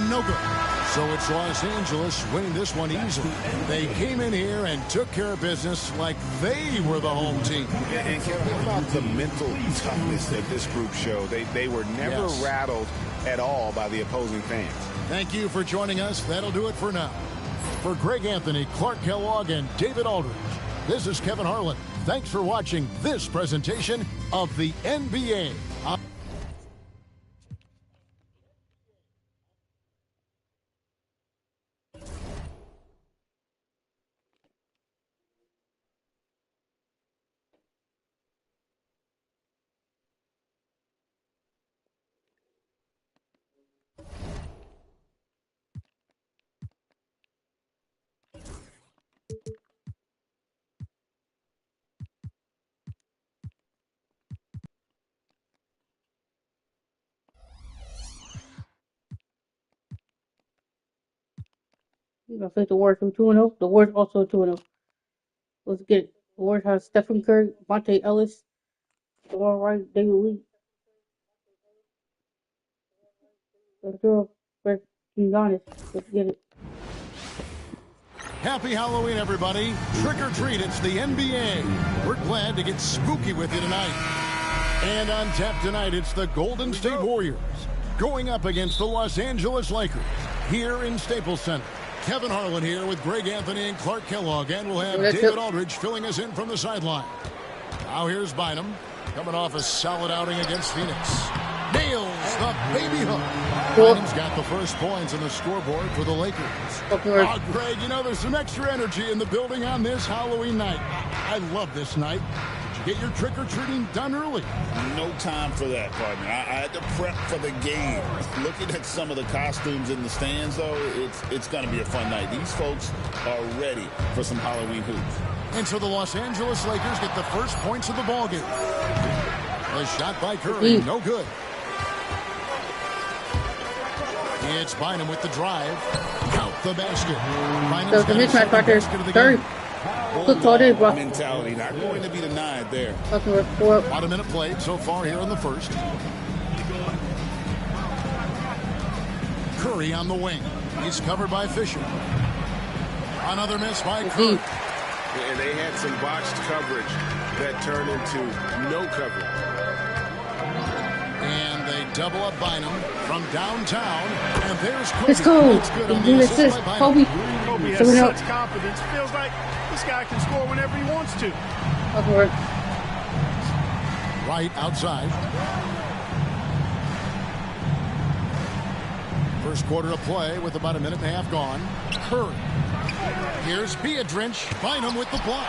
no good. So it's Los Angeles winning this one easily. They came in here and took care of business like they were the home team. And Kevin, how about the mental toughness that this group showed? They were never rattled at all by the opposing fans. Thank you for joining us. That'll do it for now. For Greg Anthony, Clark Kellogg, and David Aldridge, this is Kevin Harlan. Thanks for watching this presentation of the NBA. We're gonna face the Warriors from 2-0. The Warriors also 2-0. Let's get it. The Warriors have Stephen Curry, Monte Ellis, Jamal Wright, David Lee. Let's go. Let's get it. Happy Halloween, everybody. Trick or treat, it's the NBA. We're glad to get spooky with you tonight. And on tap tonight, it's the Golden State Warriors going up against the Los Angeles Lakers here in Staples Center. Kevin Harlan here with Greg Anthony and Clark Kellogg, and we'll have David Aldridge filling us in from the sideline. Now here's Bynum, coming off a solid outing against Phoenix. Nails the baby hook. Bynum's got the first points on the scoreboard for the Lakers. Oh, Greg, you know, there's some extra energy in the building on this Halloween night. I love this night. Did you get your trick-or-treating done early? No time for that, partner. I had to prep for the game. Looking at some of the costumes in the stands, though, it's going to be a fun night. These folks are ready for some Halloween hoops. And so the Los Angeles Lakers get the first points of the ballgame. A shot by Curry, no good. It's Bynum with the drive. Count the basket. So the mismatch right there. Curry. Good call there, bro. Mentality not going to be denied there. About a minute played so far here in the first. Curry on the wing. He's covered by Fisher. Another miss by Curry. And they had some botched coverage that turned into no coverage. And they double up Bynum from downtown. And there's Kobe. Let's go. It's good on the assist by Kobe. Kobe has such confidence. Feels like this guy can score whenever he wants to. Right outside. First quarter of play with about a minute and a half gone. Curry. Here's Beadrinch. Bynum with the block.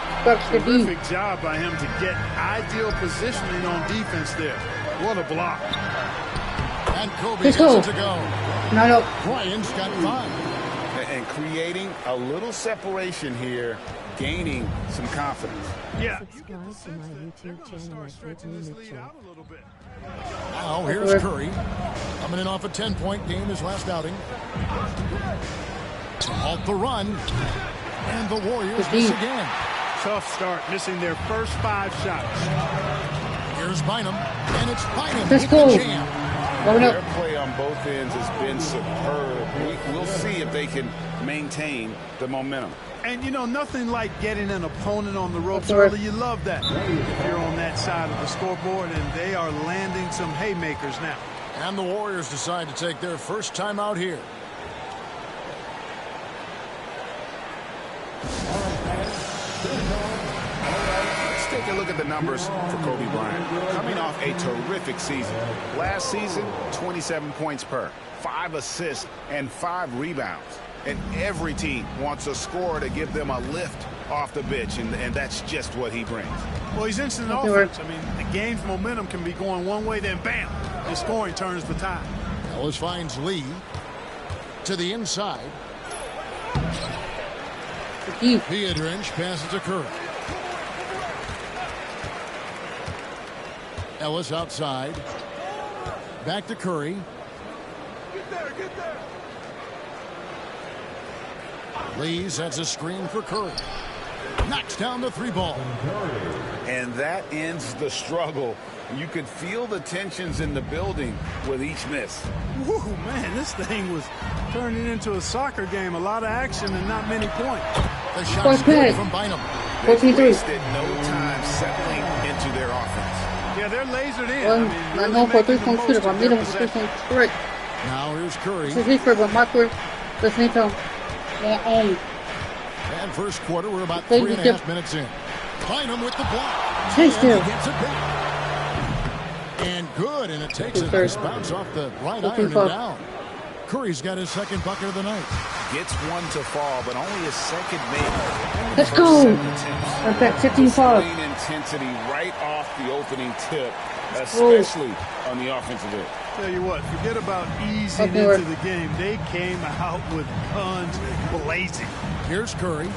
Terrific job by him to get ideal positioning on defense there. What a block. And Kobe gets it to go. No. Bryant's got 5. And creating a little separation here, gaining some confidence. Yeah. Subscribe to my YouTube channel at Brittany Mitchell. Now here's Curry. Coming in off a 10-point game his last outing. To halt the run. And the Warriors miss again. Tough start, missing their first 5 shots. Here's Bynum. And it's Bynum Let's with go. the jam. Their play on both ends has been superb. We'll see if they can maintain the momentum. And, you know, nothing like getting an opponent on the ropes early. You love that. You're on that side of the scoreboard, and they are landing some haymakers now. And the Warriors decide to take their first time out here. Let's take a look at the numbers for Kobe Bryant. Coming off a terrific season. Last season, 27 points per, 5 assists, and 5 rebounds. And every team wants a scorer to give them a lift off the bench, and that's just what he brings. Well, he's instant offense. I mean, the game's momentum can be going one way, then bam, the scoring turns the tide. Ellis finds Lee to the inside. Beadrinch passes to Curry. Ellis outside. Back to Curry. Get there. Lee sets a screen for Curry. Knocks down the 3 ball. And that ends the struggle. You could feel the tensions in the building with each miss. Woo, man, this thing was turning into a soccer game. A lot of action and not many points. The shot's good from Bynum. They wasted no time settling into their offense. Yeah, they're lasered in. Now here's Curry. And first quarter, we're about 3.5 minutes in. Bynum with the block. And he gets it back. And good, and it takes a nice bounce off the right iron and down. Curry's got his second bucket of the night. Gets one to fall, but only his second made. Let's go. I'm back 15-5. Intensity right off the opening tip, especially on the offensive end. Tell you what, forget about easing into the game. They came out with guns blazing. Here's Curry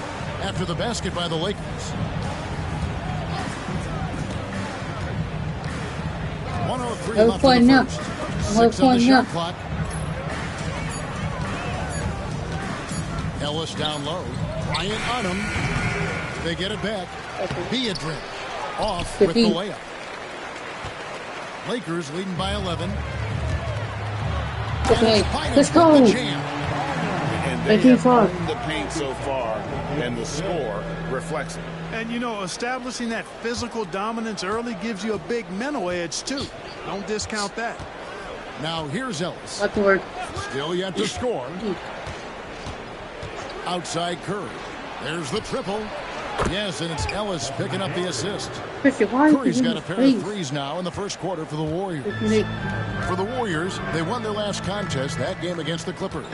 after the basket by the Lakers. 103 left in the first. 6 on the shot clock. Ellis down low. Bryant on him. They get it back. Beatrice off with the layup. Lakers leading by 11. Okay, let's go. And they have owned the paint so far, and the score reflects it. And, you know, establishing that physical dominance early gives you a big mental edge, too. Don't discount that. Now here's Ellis. Still yet to score. Outside Curry. There's the triple. Yes, and it's Ellis picking up the assist. Curry's got a pair of threes now in the first quarter for the Warriors. For the Warriors, they won their last contest, that game against the Clippers.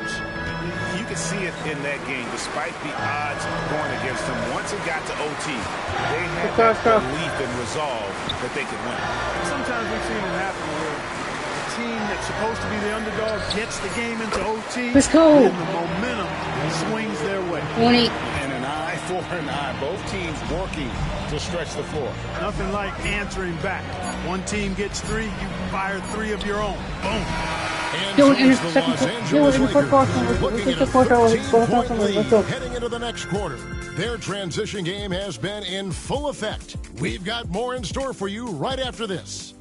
You could see it in that game, despite the odds going against them. Once it got to OT, they had that belief and resolve that they could win. Sometimes we've seen it happen where a team that's supposed to be the underdog gets the game into OT. Let's go. And the momentum swings their way. 20. And an eye for an eye. Both teams working to stretch the floor. Nothing like answering back. One team gets three, you fire three of your own. Boom. And so the Los Angeles Lakers looking at a 13-point lead heading into the next quarter. Their transition game has been in full effect. We've got more in store for you right after this.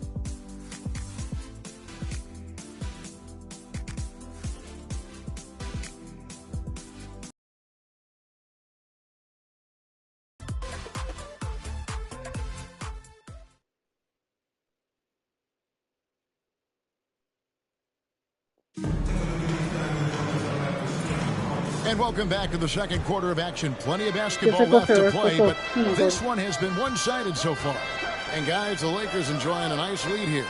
And welcome back to the second quarter of action. Plenty of basketball left to play, but this one has been one-sided so far. And guys, the Lakers enjoying a nice lead here.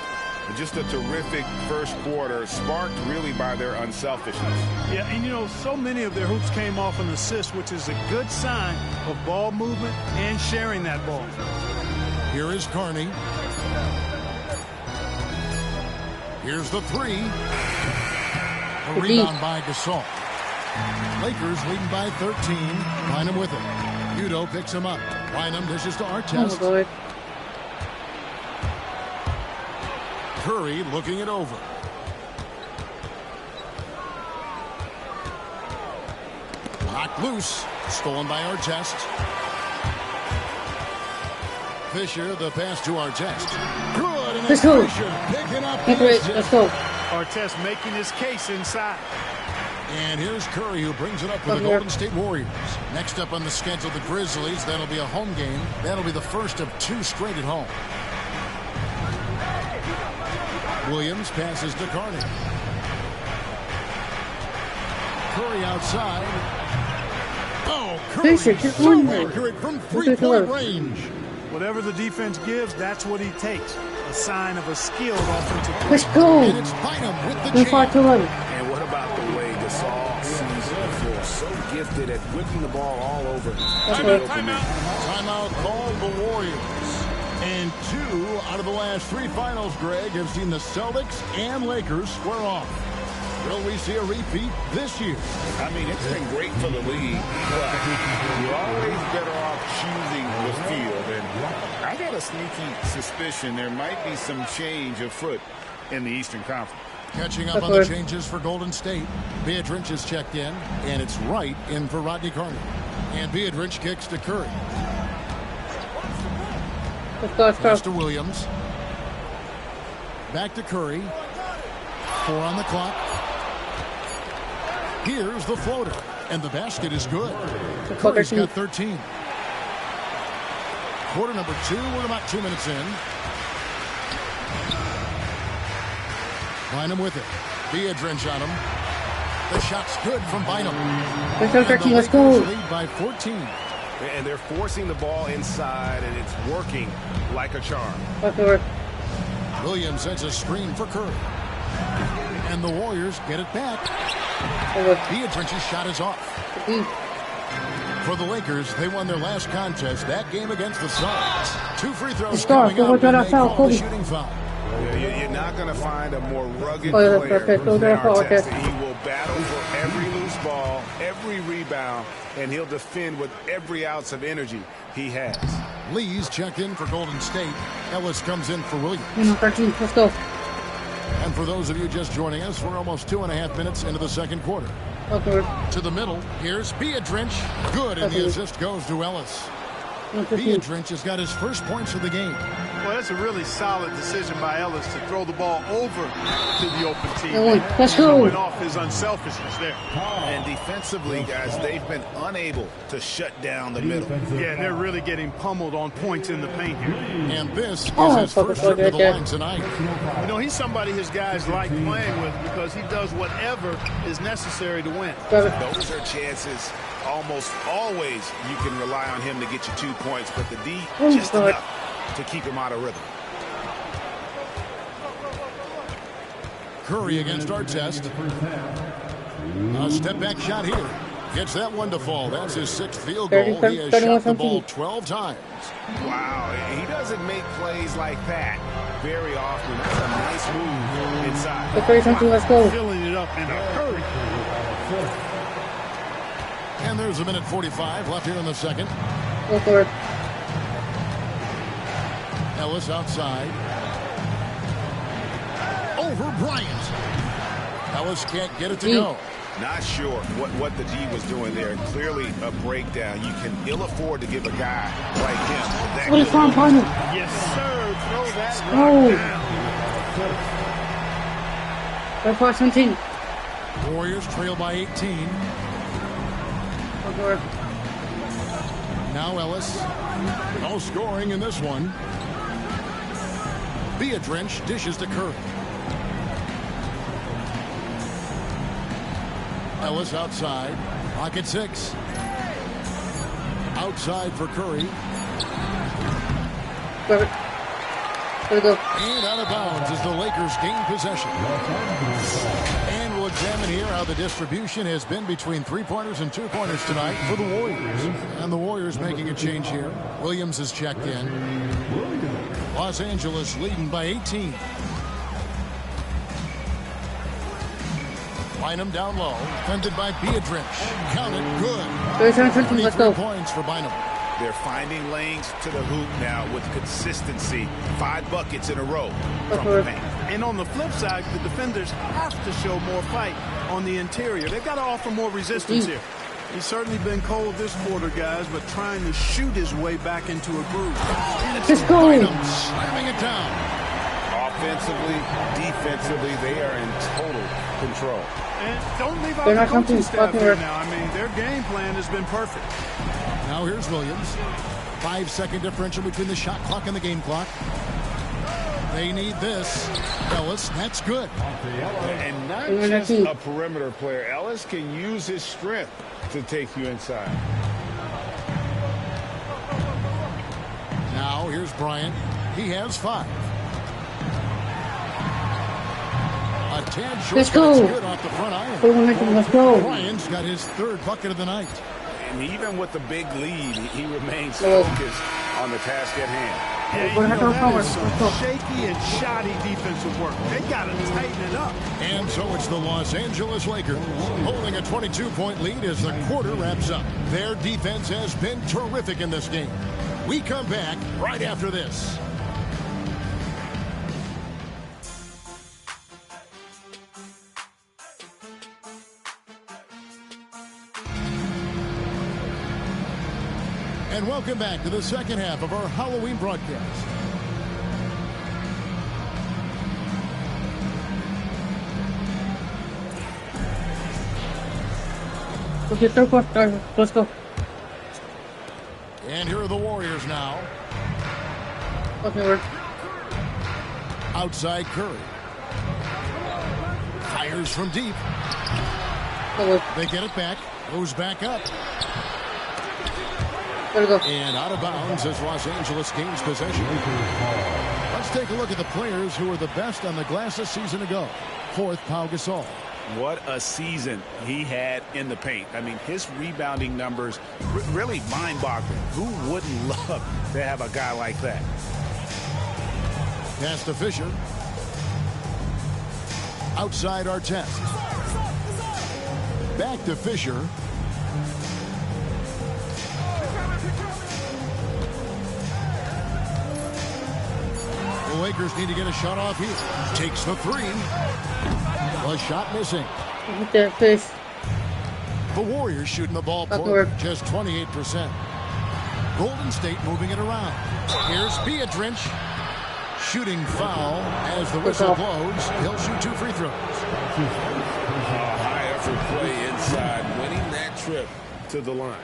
Just a terrific first quarter, sparked really by their unselfishness. Yeah, and you know, so many of their hoops came off an assist, which is a good sign of ball movement and sharing that ball. Here is Carney. Here's the three. A rebound by Gasol. Lakers leading by 13. Bynum with it. Udo picks him up. Bynum dishes to Artest. Oh, Curry looking it over. Knocked loose. Stolen by Artest. Fisher, the pass to Artest. Good. And let's go. Picking up Let's go. Artest making his case inside. And here's Curry, who brings it up for the Golden State Warriors. Next up on the schedule, the Grizzlies. That'll be a home game. That'll be the first of two straight at home. Williams passes to Carney. Curry outside. Oh, Curry so accurate from three-point range. Whatever the defense gives, that's what he takes. A sign of a skilled offensive player. Let's go. And it's Bynum with the jam. And what about the way Gasol sees the floor? So gifted at whipping the ball all over. Timeout called the Warriors. And 2 out of the last 3 finals, Greg, have seen the Celtics and Lakers square off. Will we see a repeat this year? I mean, it's been great for the league, but you're always better off choosing the field. And I got a sneaky suspicion there might be some change afoot in the Eastern Conference. Catching up on the changes for Golden State. Beatrice is checked in, and it's Wright in for Rodney Carney. And Beatrice kicks to Curry. Pass to Williams. Back to Curry. 4 on the clock. Here's the floater. And the basket is good. Curry's got 13. Quarter number 2. We're about 2 minutes in. Bynum with it. Beatrice on him. The shot's good from Bynum. Let's go. Lead by 14. And they're forcing the ball inside, and it's working like a charm. Williams sends a screen for Curry. And the Warriors get it back. Beatrice's shot is off. For the Lakers, they won their last contest, that game against the Suns. 2 free throws coming up, and they call the shooting foul. You're not going to find a more rugged player than Artest. He will battle for every loose ball, every rebound, and he'll defend with every ounce of energy he has. Lee's checked in for Golden State. Ellis comes in for Williams. 13. Let's go. And for those of you just joining us, we're almost 2.5 minutes into the second quarter. To the middle. Here's Beadrinch. Good, and the assist goes to Ellis. Beadrinch has got his first points of the game. Well, that's a really solid decision by Ellis to throw the ball over to the open team. Let's go. Showing off his unselfishness there. And defensively, guys, they've been unable to shut down the middle. Yeah, and they're really getting pummeled on points in the paint here. And this is his first trip to the line tonight. You know, he's somebody his guys like playing with because he does whatever is necessary to win. Those are chances. Almost always you can rely on him to get you 2 points, but the D just enough to keep him out of rhythm. Curry against Artest. A step back shot here. Gets that one to fall. That's his 6th field goal. He has shot the ball 12 times. Wow, he doesn't make plays like that very often. That's a nice move inside. Let's go. Filling it up in a hurry. And there's a minute 45 left here in the second. Go for it. Ellis outside. Over Bryant. Ellis can't get it to go. Not sure what the D was doing there. Clearly a breakdown. You can ill afford to give a guy like him that. What is wrong, partner? Yes, sir. Throw that rock down. Go for 17. Warriors trail by 18. Go for it. Now Ellis. No scoring in this one. Beadrinch dishes to Curry. Ellis outside. Pocket 6. Outside for Curry. Perfect. There we go. And out of bounds as the Lakers gain possession. And we'll examine here how the distribution has been between 3-pointers and 2-pointers tonight for the Warriors. And the Warriors making a change here. Williams has checked in. Los Angeles leading by 18. Bynum down low, defended by Beadrinch. Counted good. 23 points for Bynum. They're finding lanes to the hoop now with consistency. 5 buckets in a row from the paint. And on the flip side, the defenders have to show more fight on the interior. They've got to offer more resistance here. He's certainly been cold this quarter, guys, but trying to shoot his way back into a groove. Let's go. Bynum slamming it down. Offensively, defensively, they are in total control. And don't leave out the coaching staff here now. I mean, their game plan has been perfect. Now here's Williams. 5-second differential between the shot clock and the game clock. They need this. Ellis, that's good. And not just a perimeter player. Ellis can use his strength to take you inside. Now here's Bryant. He has 5. A tad short. Let's go. Good off the front iron. Let's go. Bryant's got his 3rd bucket of the night. And even with the big lead, he remains focused on the task at hand. Yeah, you know, that is some shaky and shoddy defensive work. They got to tighten it up. And so it's the Los Angeles Lakers holding a 22-point lead as the quarter wraps up. Their defense has been terrific in this game. We come back right after this. And welcome back to the second half of our Halloween broadcast. Okay, 3rd quarter. Let's go. And here are the Warriors now. Okay, we're Outside Curry. Fires from deep. They get it back. Goes back up. there we go. And out of bounds as Los Angeles gains possession. Let's take a look at the players who were the best on the glass a season ago. 4th, Pau Gasol. What a season he had in the paint. I mean, his rebounding numbers really mind-boggling. Who wouldn't love to have a guy like that? Pass to Fisher. Outside Artest. Back to Fisher. The Lakers need to get a shot off here. Takes the 3. The shot missing. Hit that fish. The Warriors shooting the ball Butler. poorly, just 28%. Golden State moving it around. Here's Beatrice. Shooting foul as the whistle blows. He'll shoot 2 free throws. High effort play inside, winning that trip to the line.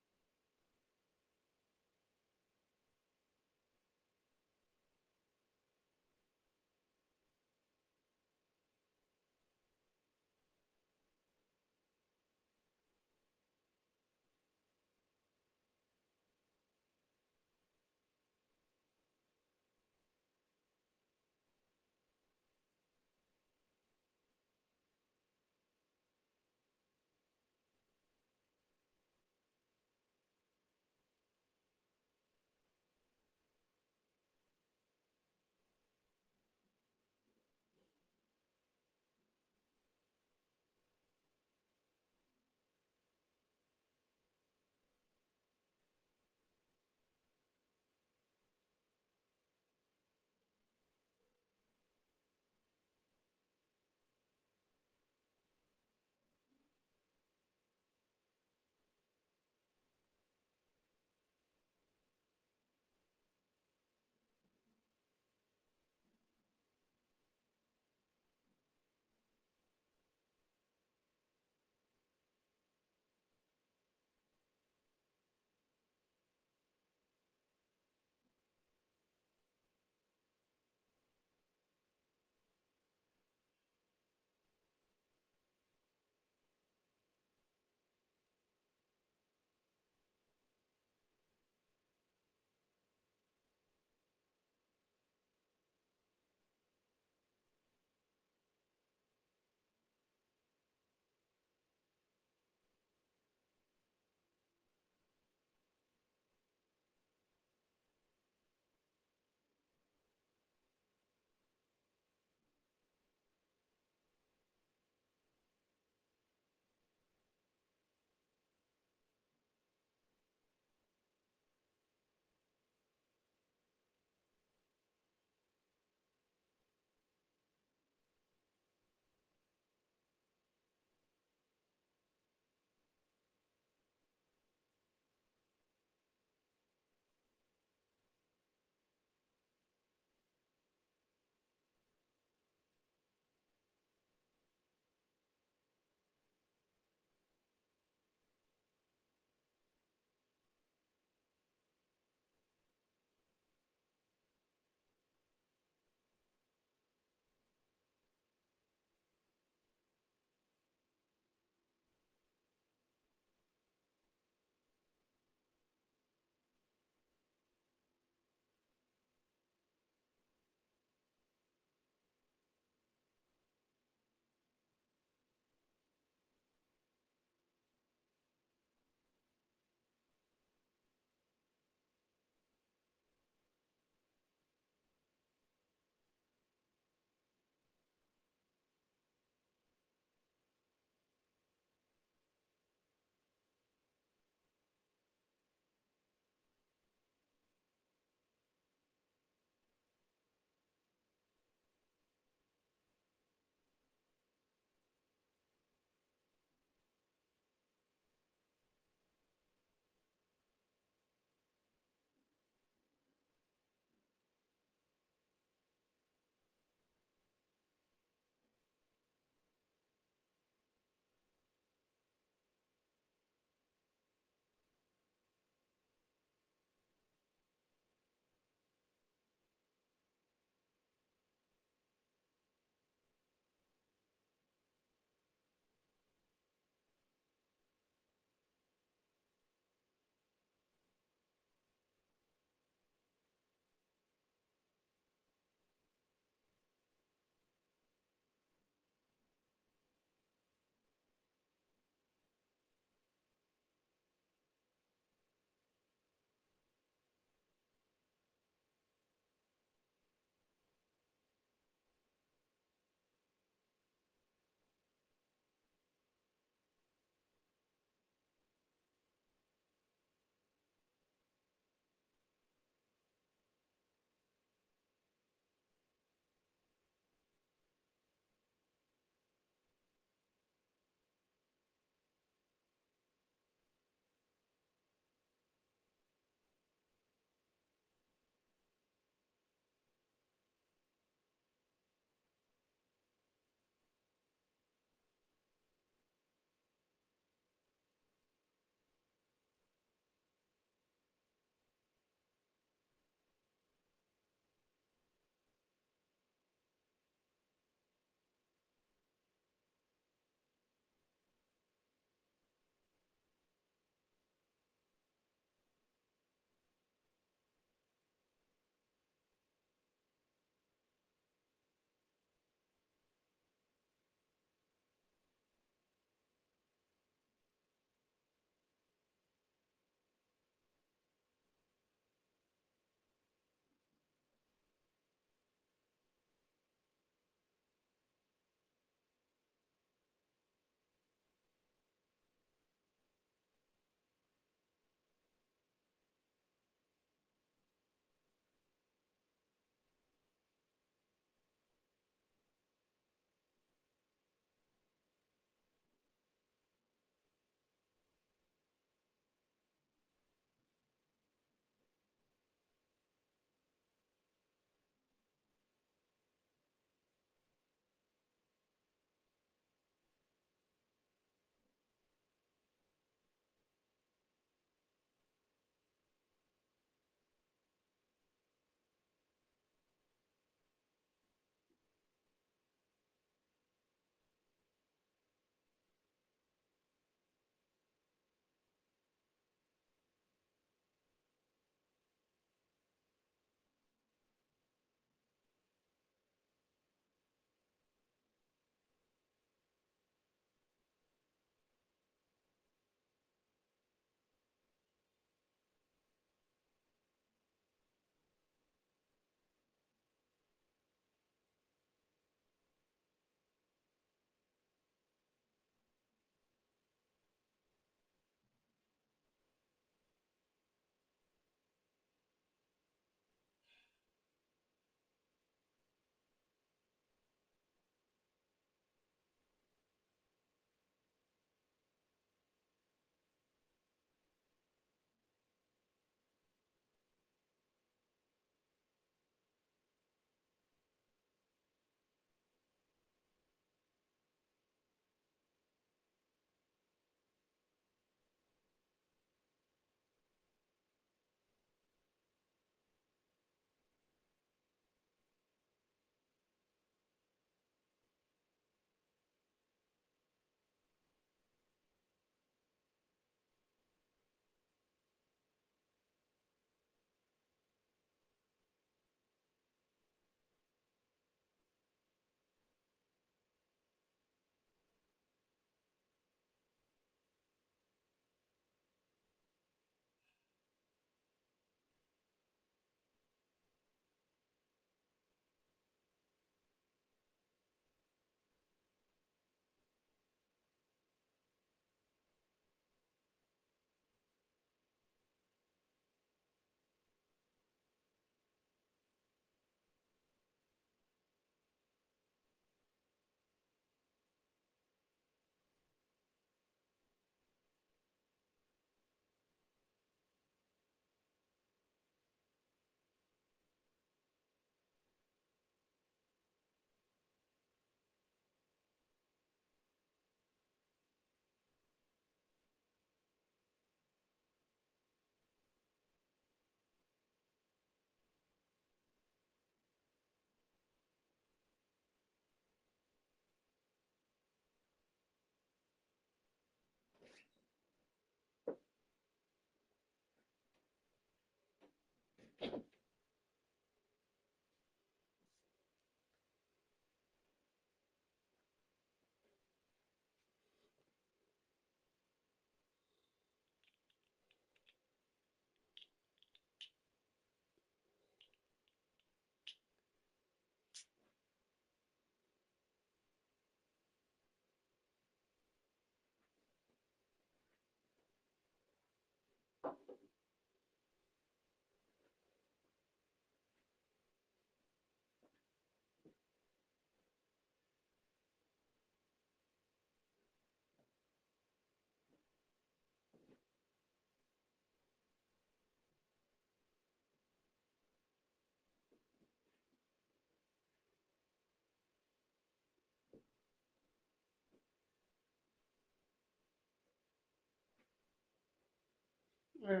I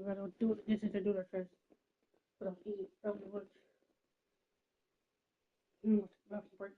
gotta do the dishes to do that first. But I'm eating over lunch. Break.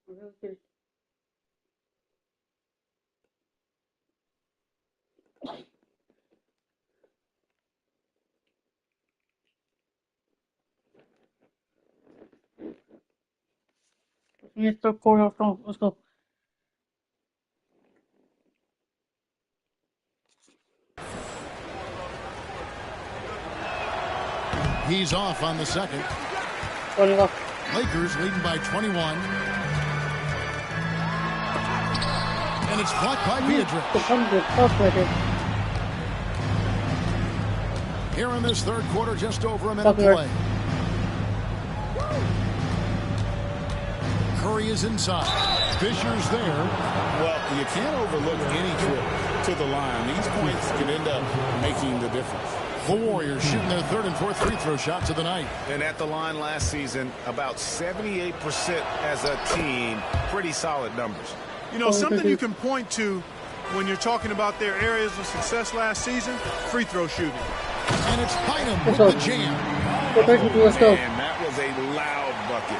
Really good. Let's start Corey off strong. Let's go. He's off on the second. Lakers leading by 21. And it's blocked by Beatrice. Here in this third quarter, just over a minute to play. Curry is inside. Fisher's there. Well, you can't overlook any trip to the line. These points can end up making the difference. The Warriors shooting their third and fourth free throw shots of the night. And at the line last season, about 78% as a team. Pretty solid numbers. You know, something you can point to when you're talking about their areas of success last season, free throw shooting. And it's Bynum with the jam. Let's go. And that was a loud bucket.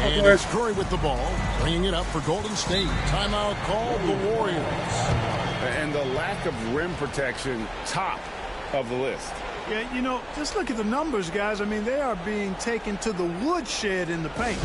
And it's Curry with the ball, bringing it up for Golden State. Timeout called the Warriors. And the lack of rim protection, top of the list. Yeah, you know, just look at the numbers, guys. I mean, they are being taken to the woodshed in the paint.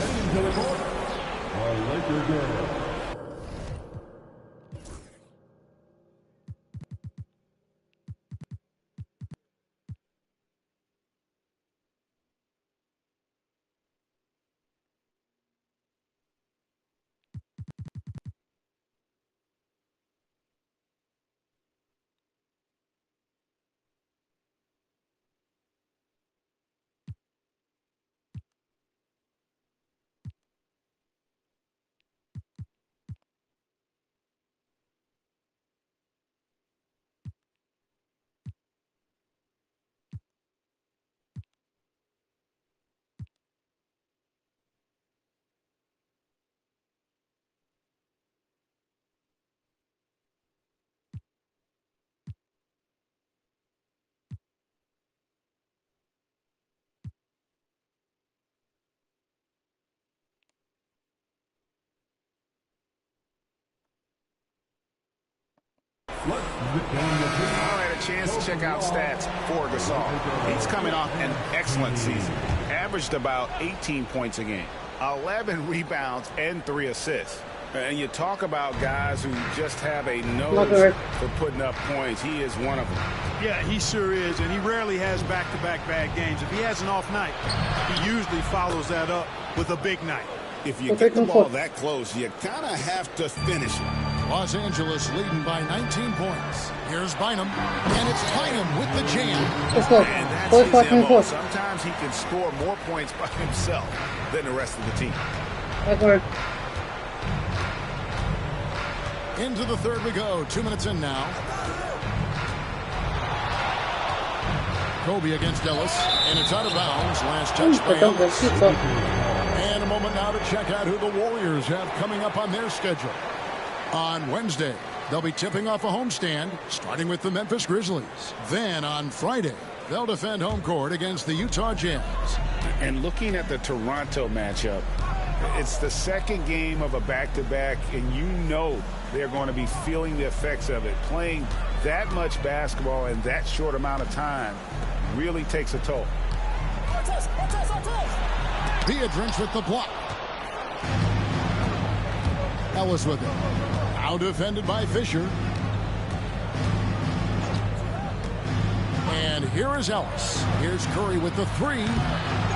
I had a chance to check out stats for Gasol. He's coming off an excellent season. Averaged about 18 points a game, 11 rebounds, and 3 assists. And you talk about guys who just have a nose for putting up points. He is one of them. Yeah, he sure is, and he rarely has back-to-back bad games. If he has an off night, he usually follows that up with a big night. If you get the ball that close, you kind of have to finish it. Los Angeles leading by 19 points. Here's Bynum, and it's Bynum with the jam. Let's go. And that's his MO. Sometimes he can score more points by himself than the rest of the team. Into the third we go. 2 minutes in now. Kobe against Ellis, and it's out of bounds. Last touch by Ellis. And a moment now to check out who the Warriors have coming up on their schedule. On Wednesday, they'll be tipping off a homestand, starting with the Memphis Grizzlies. Then on Friday, they'll defend home court against the Utah Jazz. And looking at the Toronto matchup, it's the second game of a back-to-back, and you know they're going to be feeling the effects of it. Playing that much basketball in that short amount of time really takes a toll. Beatrice with the block. Ellis with it. Now defended by Fisher. And here is Ellis. Here's Curry with the three.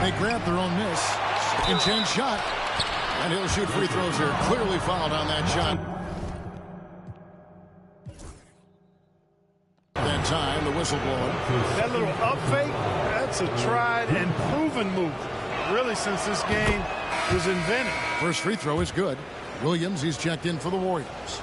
They grant their own miss. Second chance shot. And he'll shoot free throws here. Clearly fouled on that shot. That time, the whistle blowing. That little up fake, that's a tried and proven move, really, since this game was invented. First free throw is good. Williams, he's checked in for the Warriors.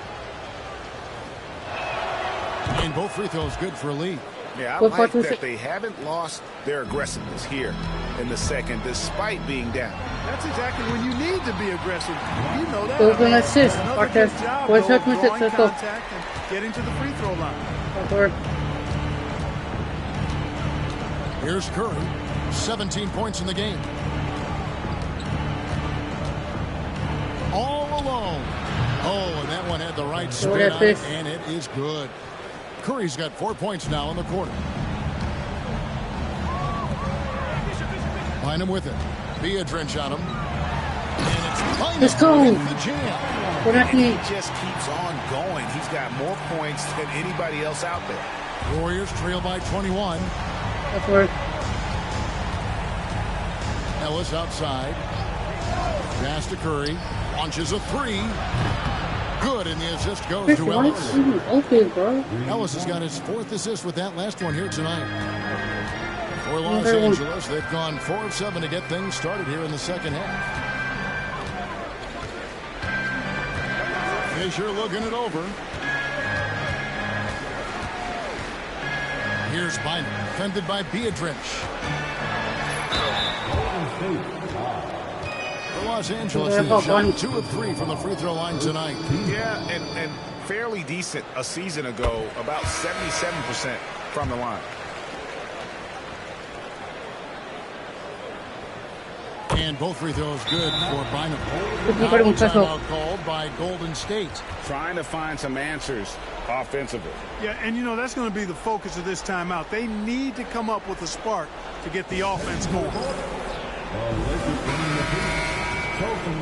And both free throws good for a lead. Yeah, I like that they haven't lost their aggressiveness here in the second, despite being down. That's exactly when you need to be aggressive. You know that. Those are an assist. Another good job, What's though, up with drawing it? contact and getting to the free throw line. Here's Curry. 17 points in the game. All alone. Oh, and that one had the right spin on it, and it is good. Curry's got 4 points now in the quarter. Bynum with it. Beatrice on him. And it's Bynum with the jam. He just keeps on going. He's got more points than anybody else out there. Warriors trail by 21. That's work. Ellis outside. Pass to Curry. Launches a three. Good, and the assist goes to Ellis. Open, bro. Ellis has got his 4th assist with that last one here tonight. For Los Angeles, they've gone 4 of 7 to get things started here in the second half. Fisher looking it over. Here's Bynum, defended by Beatrice. For Los Angeles, they've shot 2 of 3 from the free throw line tonight. Yeah, and fairly decent a season ago, about 77% from the line. And both free throws good for Bynum. Timeout called by Golden State. Trying to find some answers offensively. Yeah, and you know, that's going to be the focus of this timeout. They need to come up with a spark to get the offense going.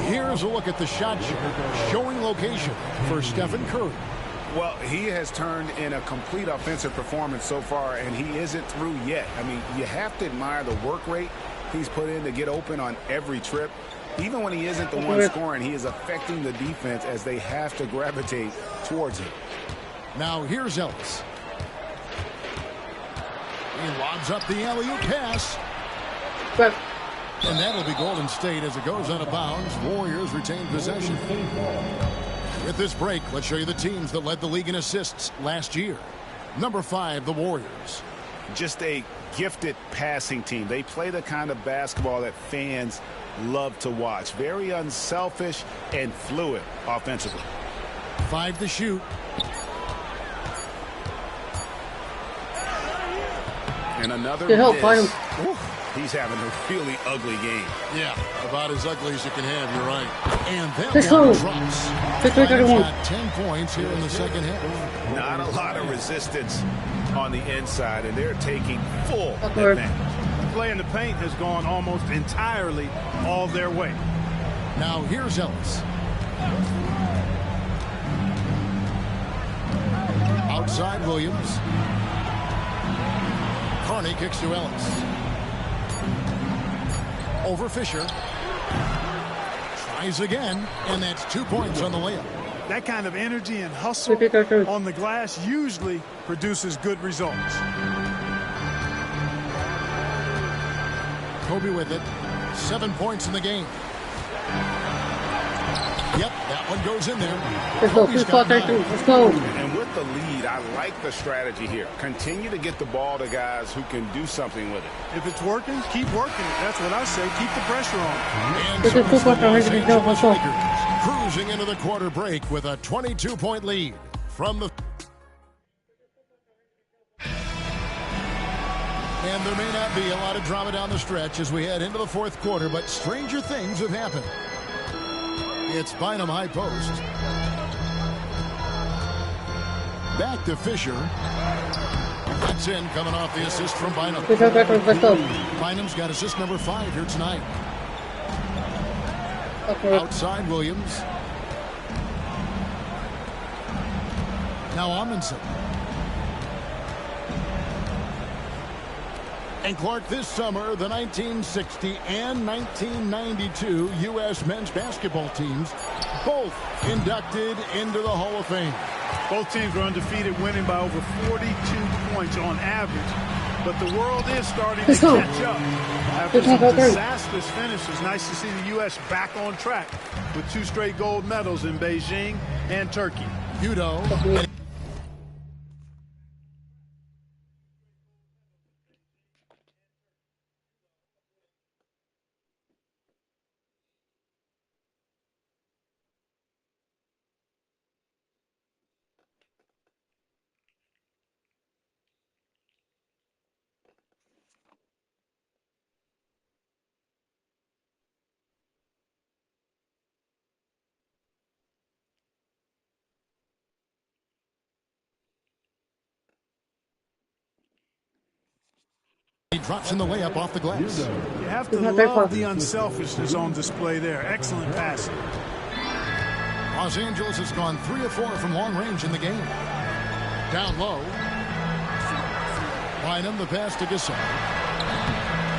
Here's a look at the shot showing location for Stephen Curry. Well, he has turned in a complete offensive performance so far, and he isn't through yet. I mean, you have to admire the work rate he's put in to get open on every trip. Even when he isn't the one scoring, he is affecting the defense as they have to gravitate towards him. Now here's Ellis. He lobs up the alley-oop pass. And that'll be Golden State as it goes out of bounds. Warriors retain possession. With this break, let's show you the teams that led the league in assists last year. Number 5, the Warriors. Just a gifted passing team. They play the kind of basketball that fans love to watch. Very unselfish and fluid offensively. 5 to shoot. And another miss. He's having a really ugly game. Yeah, about as ugly as you can have, you're right. And that one drops. Got 10 points here in the second half. Not a lot of resistance on the inside, and they're taking full advantage. Play in the paint has gone almost entirely all their way. Now here's Ellis. Outside Williams. Carney kicks to Ellis. Over Fisher. Tries again, and that's 2 points on the layup. That kind of energy and hustle on the glass usually produces good results. Kobe with it. 7 points in the game. Yep, that one goes in there. Let's go. And with the lead, I like the strategy here. Continue to get the ball to guys who can do something with it. If it's working, keep working it. That's what I say. Keep the pressure on. And so the Los Angeles Lakers cruising into the quarter break with a 22-point lead. from the... And there may not be a lot of drama down the stretch as we head into the fourth quarter, but stranger things have happened. It's Bynum high post. Back to Fisher. That's in, coming off the assist from Bynum. Bynum's got assist number 5 here tonight. Outside Williams. Now Amundsen. And Clark, this summer, the 1960 and 1992 U.S. men's basketball teams both inducted into the Hall of Fame. Both teams were undefeated, winning by over 42 points on average. But the world is starting to catch up. After some disastrous finishes, nice to see the U.S. back on track with 2 straight gold medals in Beijing and Turkey. Udo. He drops in the layup off the glass. You have to love the unselfishness on display there. Excellent passing. Los Angeles has gone 3 of 4 from long range in the game. Down low. Bynum, the pass to Gasol.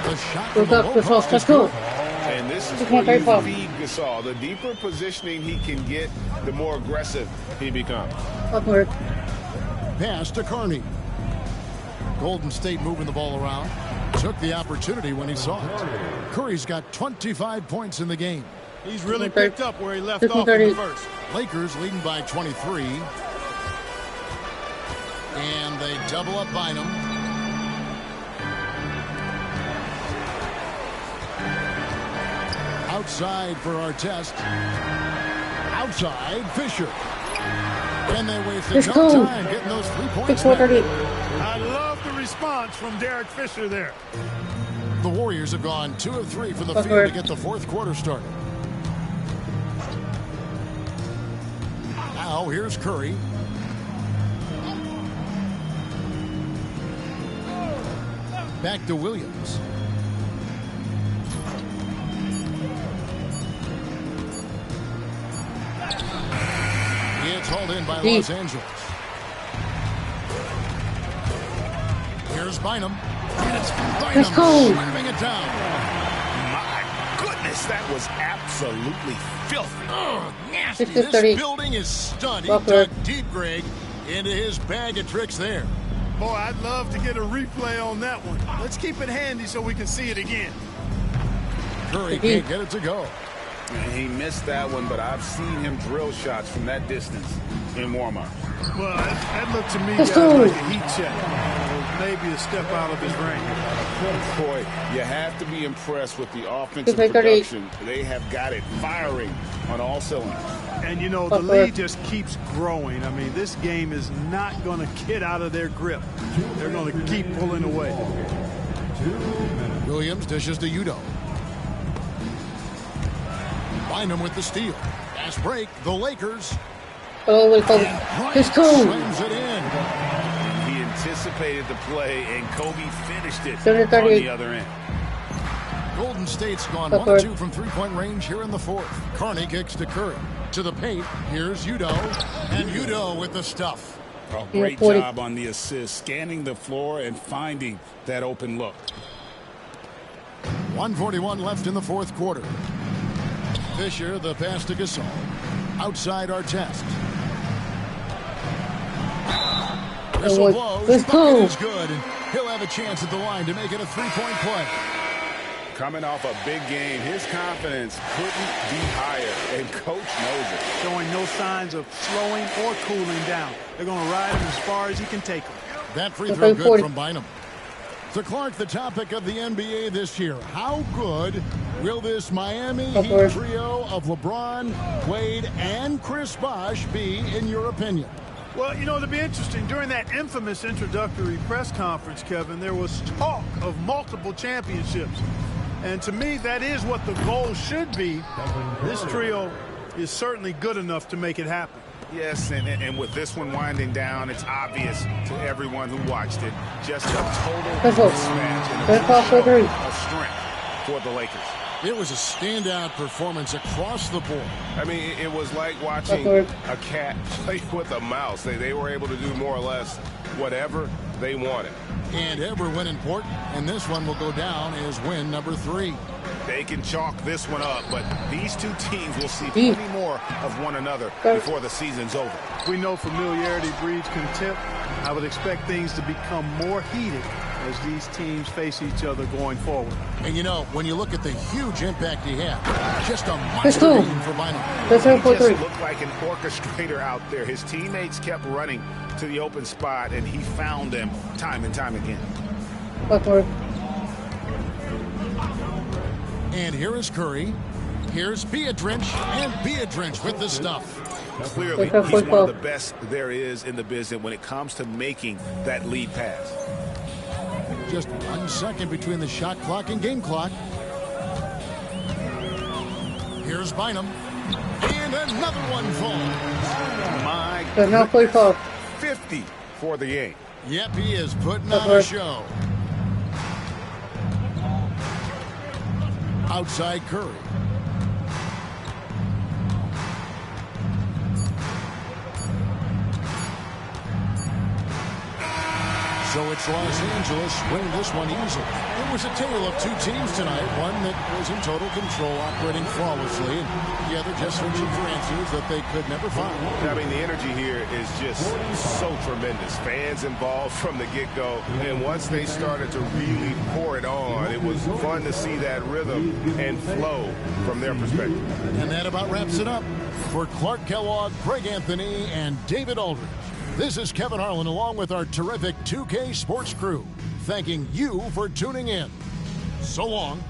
The shot from the low post is good. And this is where you feed Gasol. The deeper positioning he can get, the more aggressive he becomes. Pass to Carney. Golden State moving the ball around. Took the opportunity when he saw it. Curry's got 25 points in the game. He's really picked up where he left off in the first. Lakers leading by 23. And they double up Bynum. Outside for Artest. Outside, Fisher. And they wasted no time getting those 3 points. I love the response from Derek Fisher there. The Warriors have gone 2 of 3 from the field to get the fourth quarter started. Now here's Curry. Back to Williams. It's hauled in by Los Angeles. Here's Bynum. It's Bynum slamming it down. My goodness, that was absolutely filthy. Oh, nasty. This building is stunning. Dug deep, Greg, into his bag of tricks there. Boy, I'd love to get a replay on that one. Let's keep it handy so we can see it again. Curry can't get it to go. He missed that one, but I've seen him drill shots from that distance in warm-up. Well, that looked to me like a heat check. Maybe a step out of his range. Boy, you have to be impressed with the offensive production. They have got it firing on all cylinders. And, you know, the lead just keeps growing. I mean, this game is not going to get out of their grip. They're going to keep pulling away. Williams dishes to Udo. Bynum with the steal. Fast break. The Lakers. Slams it in. He anticipated the play, and Kobe finished it on the other end. Golden State's gone 1 of 2 from three-point range here in the fourth. Carney kicks to Curry. To the paint. Here's Udo. And Udo with the stuff. Oh, great job on the assist, scanning the floor and finding that open look. 1:41 left in the fourth quarter. Fisher, the pass to Gasol. Outside Artest. Whistle blows. Bucket is good, and he'll have a chance at the line to make it a three-point play. Coming off a big game, his confidence couldn't be higher, and Coach knows it. Showing no signs of slowing or cooling down. They're going to ride him as far as he can take him. That free throw good from Bynum. So, Clark, the topic of the NBA this year. How good will this Miami Heat trio of LeBron, Wade, and Chris Bosh be, in your opinion? Well, you know, it'll be interesting. During that infamous introductory press conference, Kevin, there was talk of multiple championships. And to me, that is what the goal should be. This trio is certainly good enough to make it happen. Yes, and with this one winding down, it's obvious to everyone who watched it, just a total mismatch and a strength for the Lakers. It was a standout performance across the board. I mean, it was like watching a cat play with a mouse. They were able to do more or less whatever they wanted. And every win important, and this one will go down as win number 3. They can chalk this one up, but these two teams will see plenty more of one another before the season's over. We know familiarity breeds contempt. I would expect things to become more heated as these teams face each other going forward. And you know, when you look at the huge impact he had, just a monster game for byumn. He just looked like an orchestrator out there. His teammates kept running to the open spot, and he found them time and time again. And here is Curry. Here's Beatrice, and Beatrice with the stuff. Clearly, he's one of the best there is in the business when it comes to making that lead pass. Just 1 second between the shot clock and game clock. Here's byumn. And another one falls. My goodness. 50 for the game. Yep, he is putting on a show. Outside Curry. So it's Los Angeles winning this one easily. It was a tale of two teams tonight. One that was in total control, operating flawlessly, and the other just searching for answers that they could never find. I mean, the energy here is just so tremendous. Fans involved from the get-go, and once they started to really pour it on, it was fun to see that rhythm and flow from their perspective. And that about wraps it up. For Clark Kellogg, Greg Anthony, and David Aldridge, this is Kevin Harlan along with our terrific 2K Sports crew, thanking you for tuning in. So long.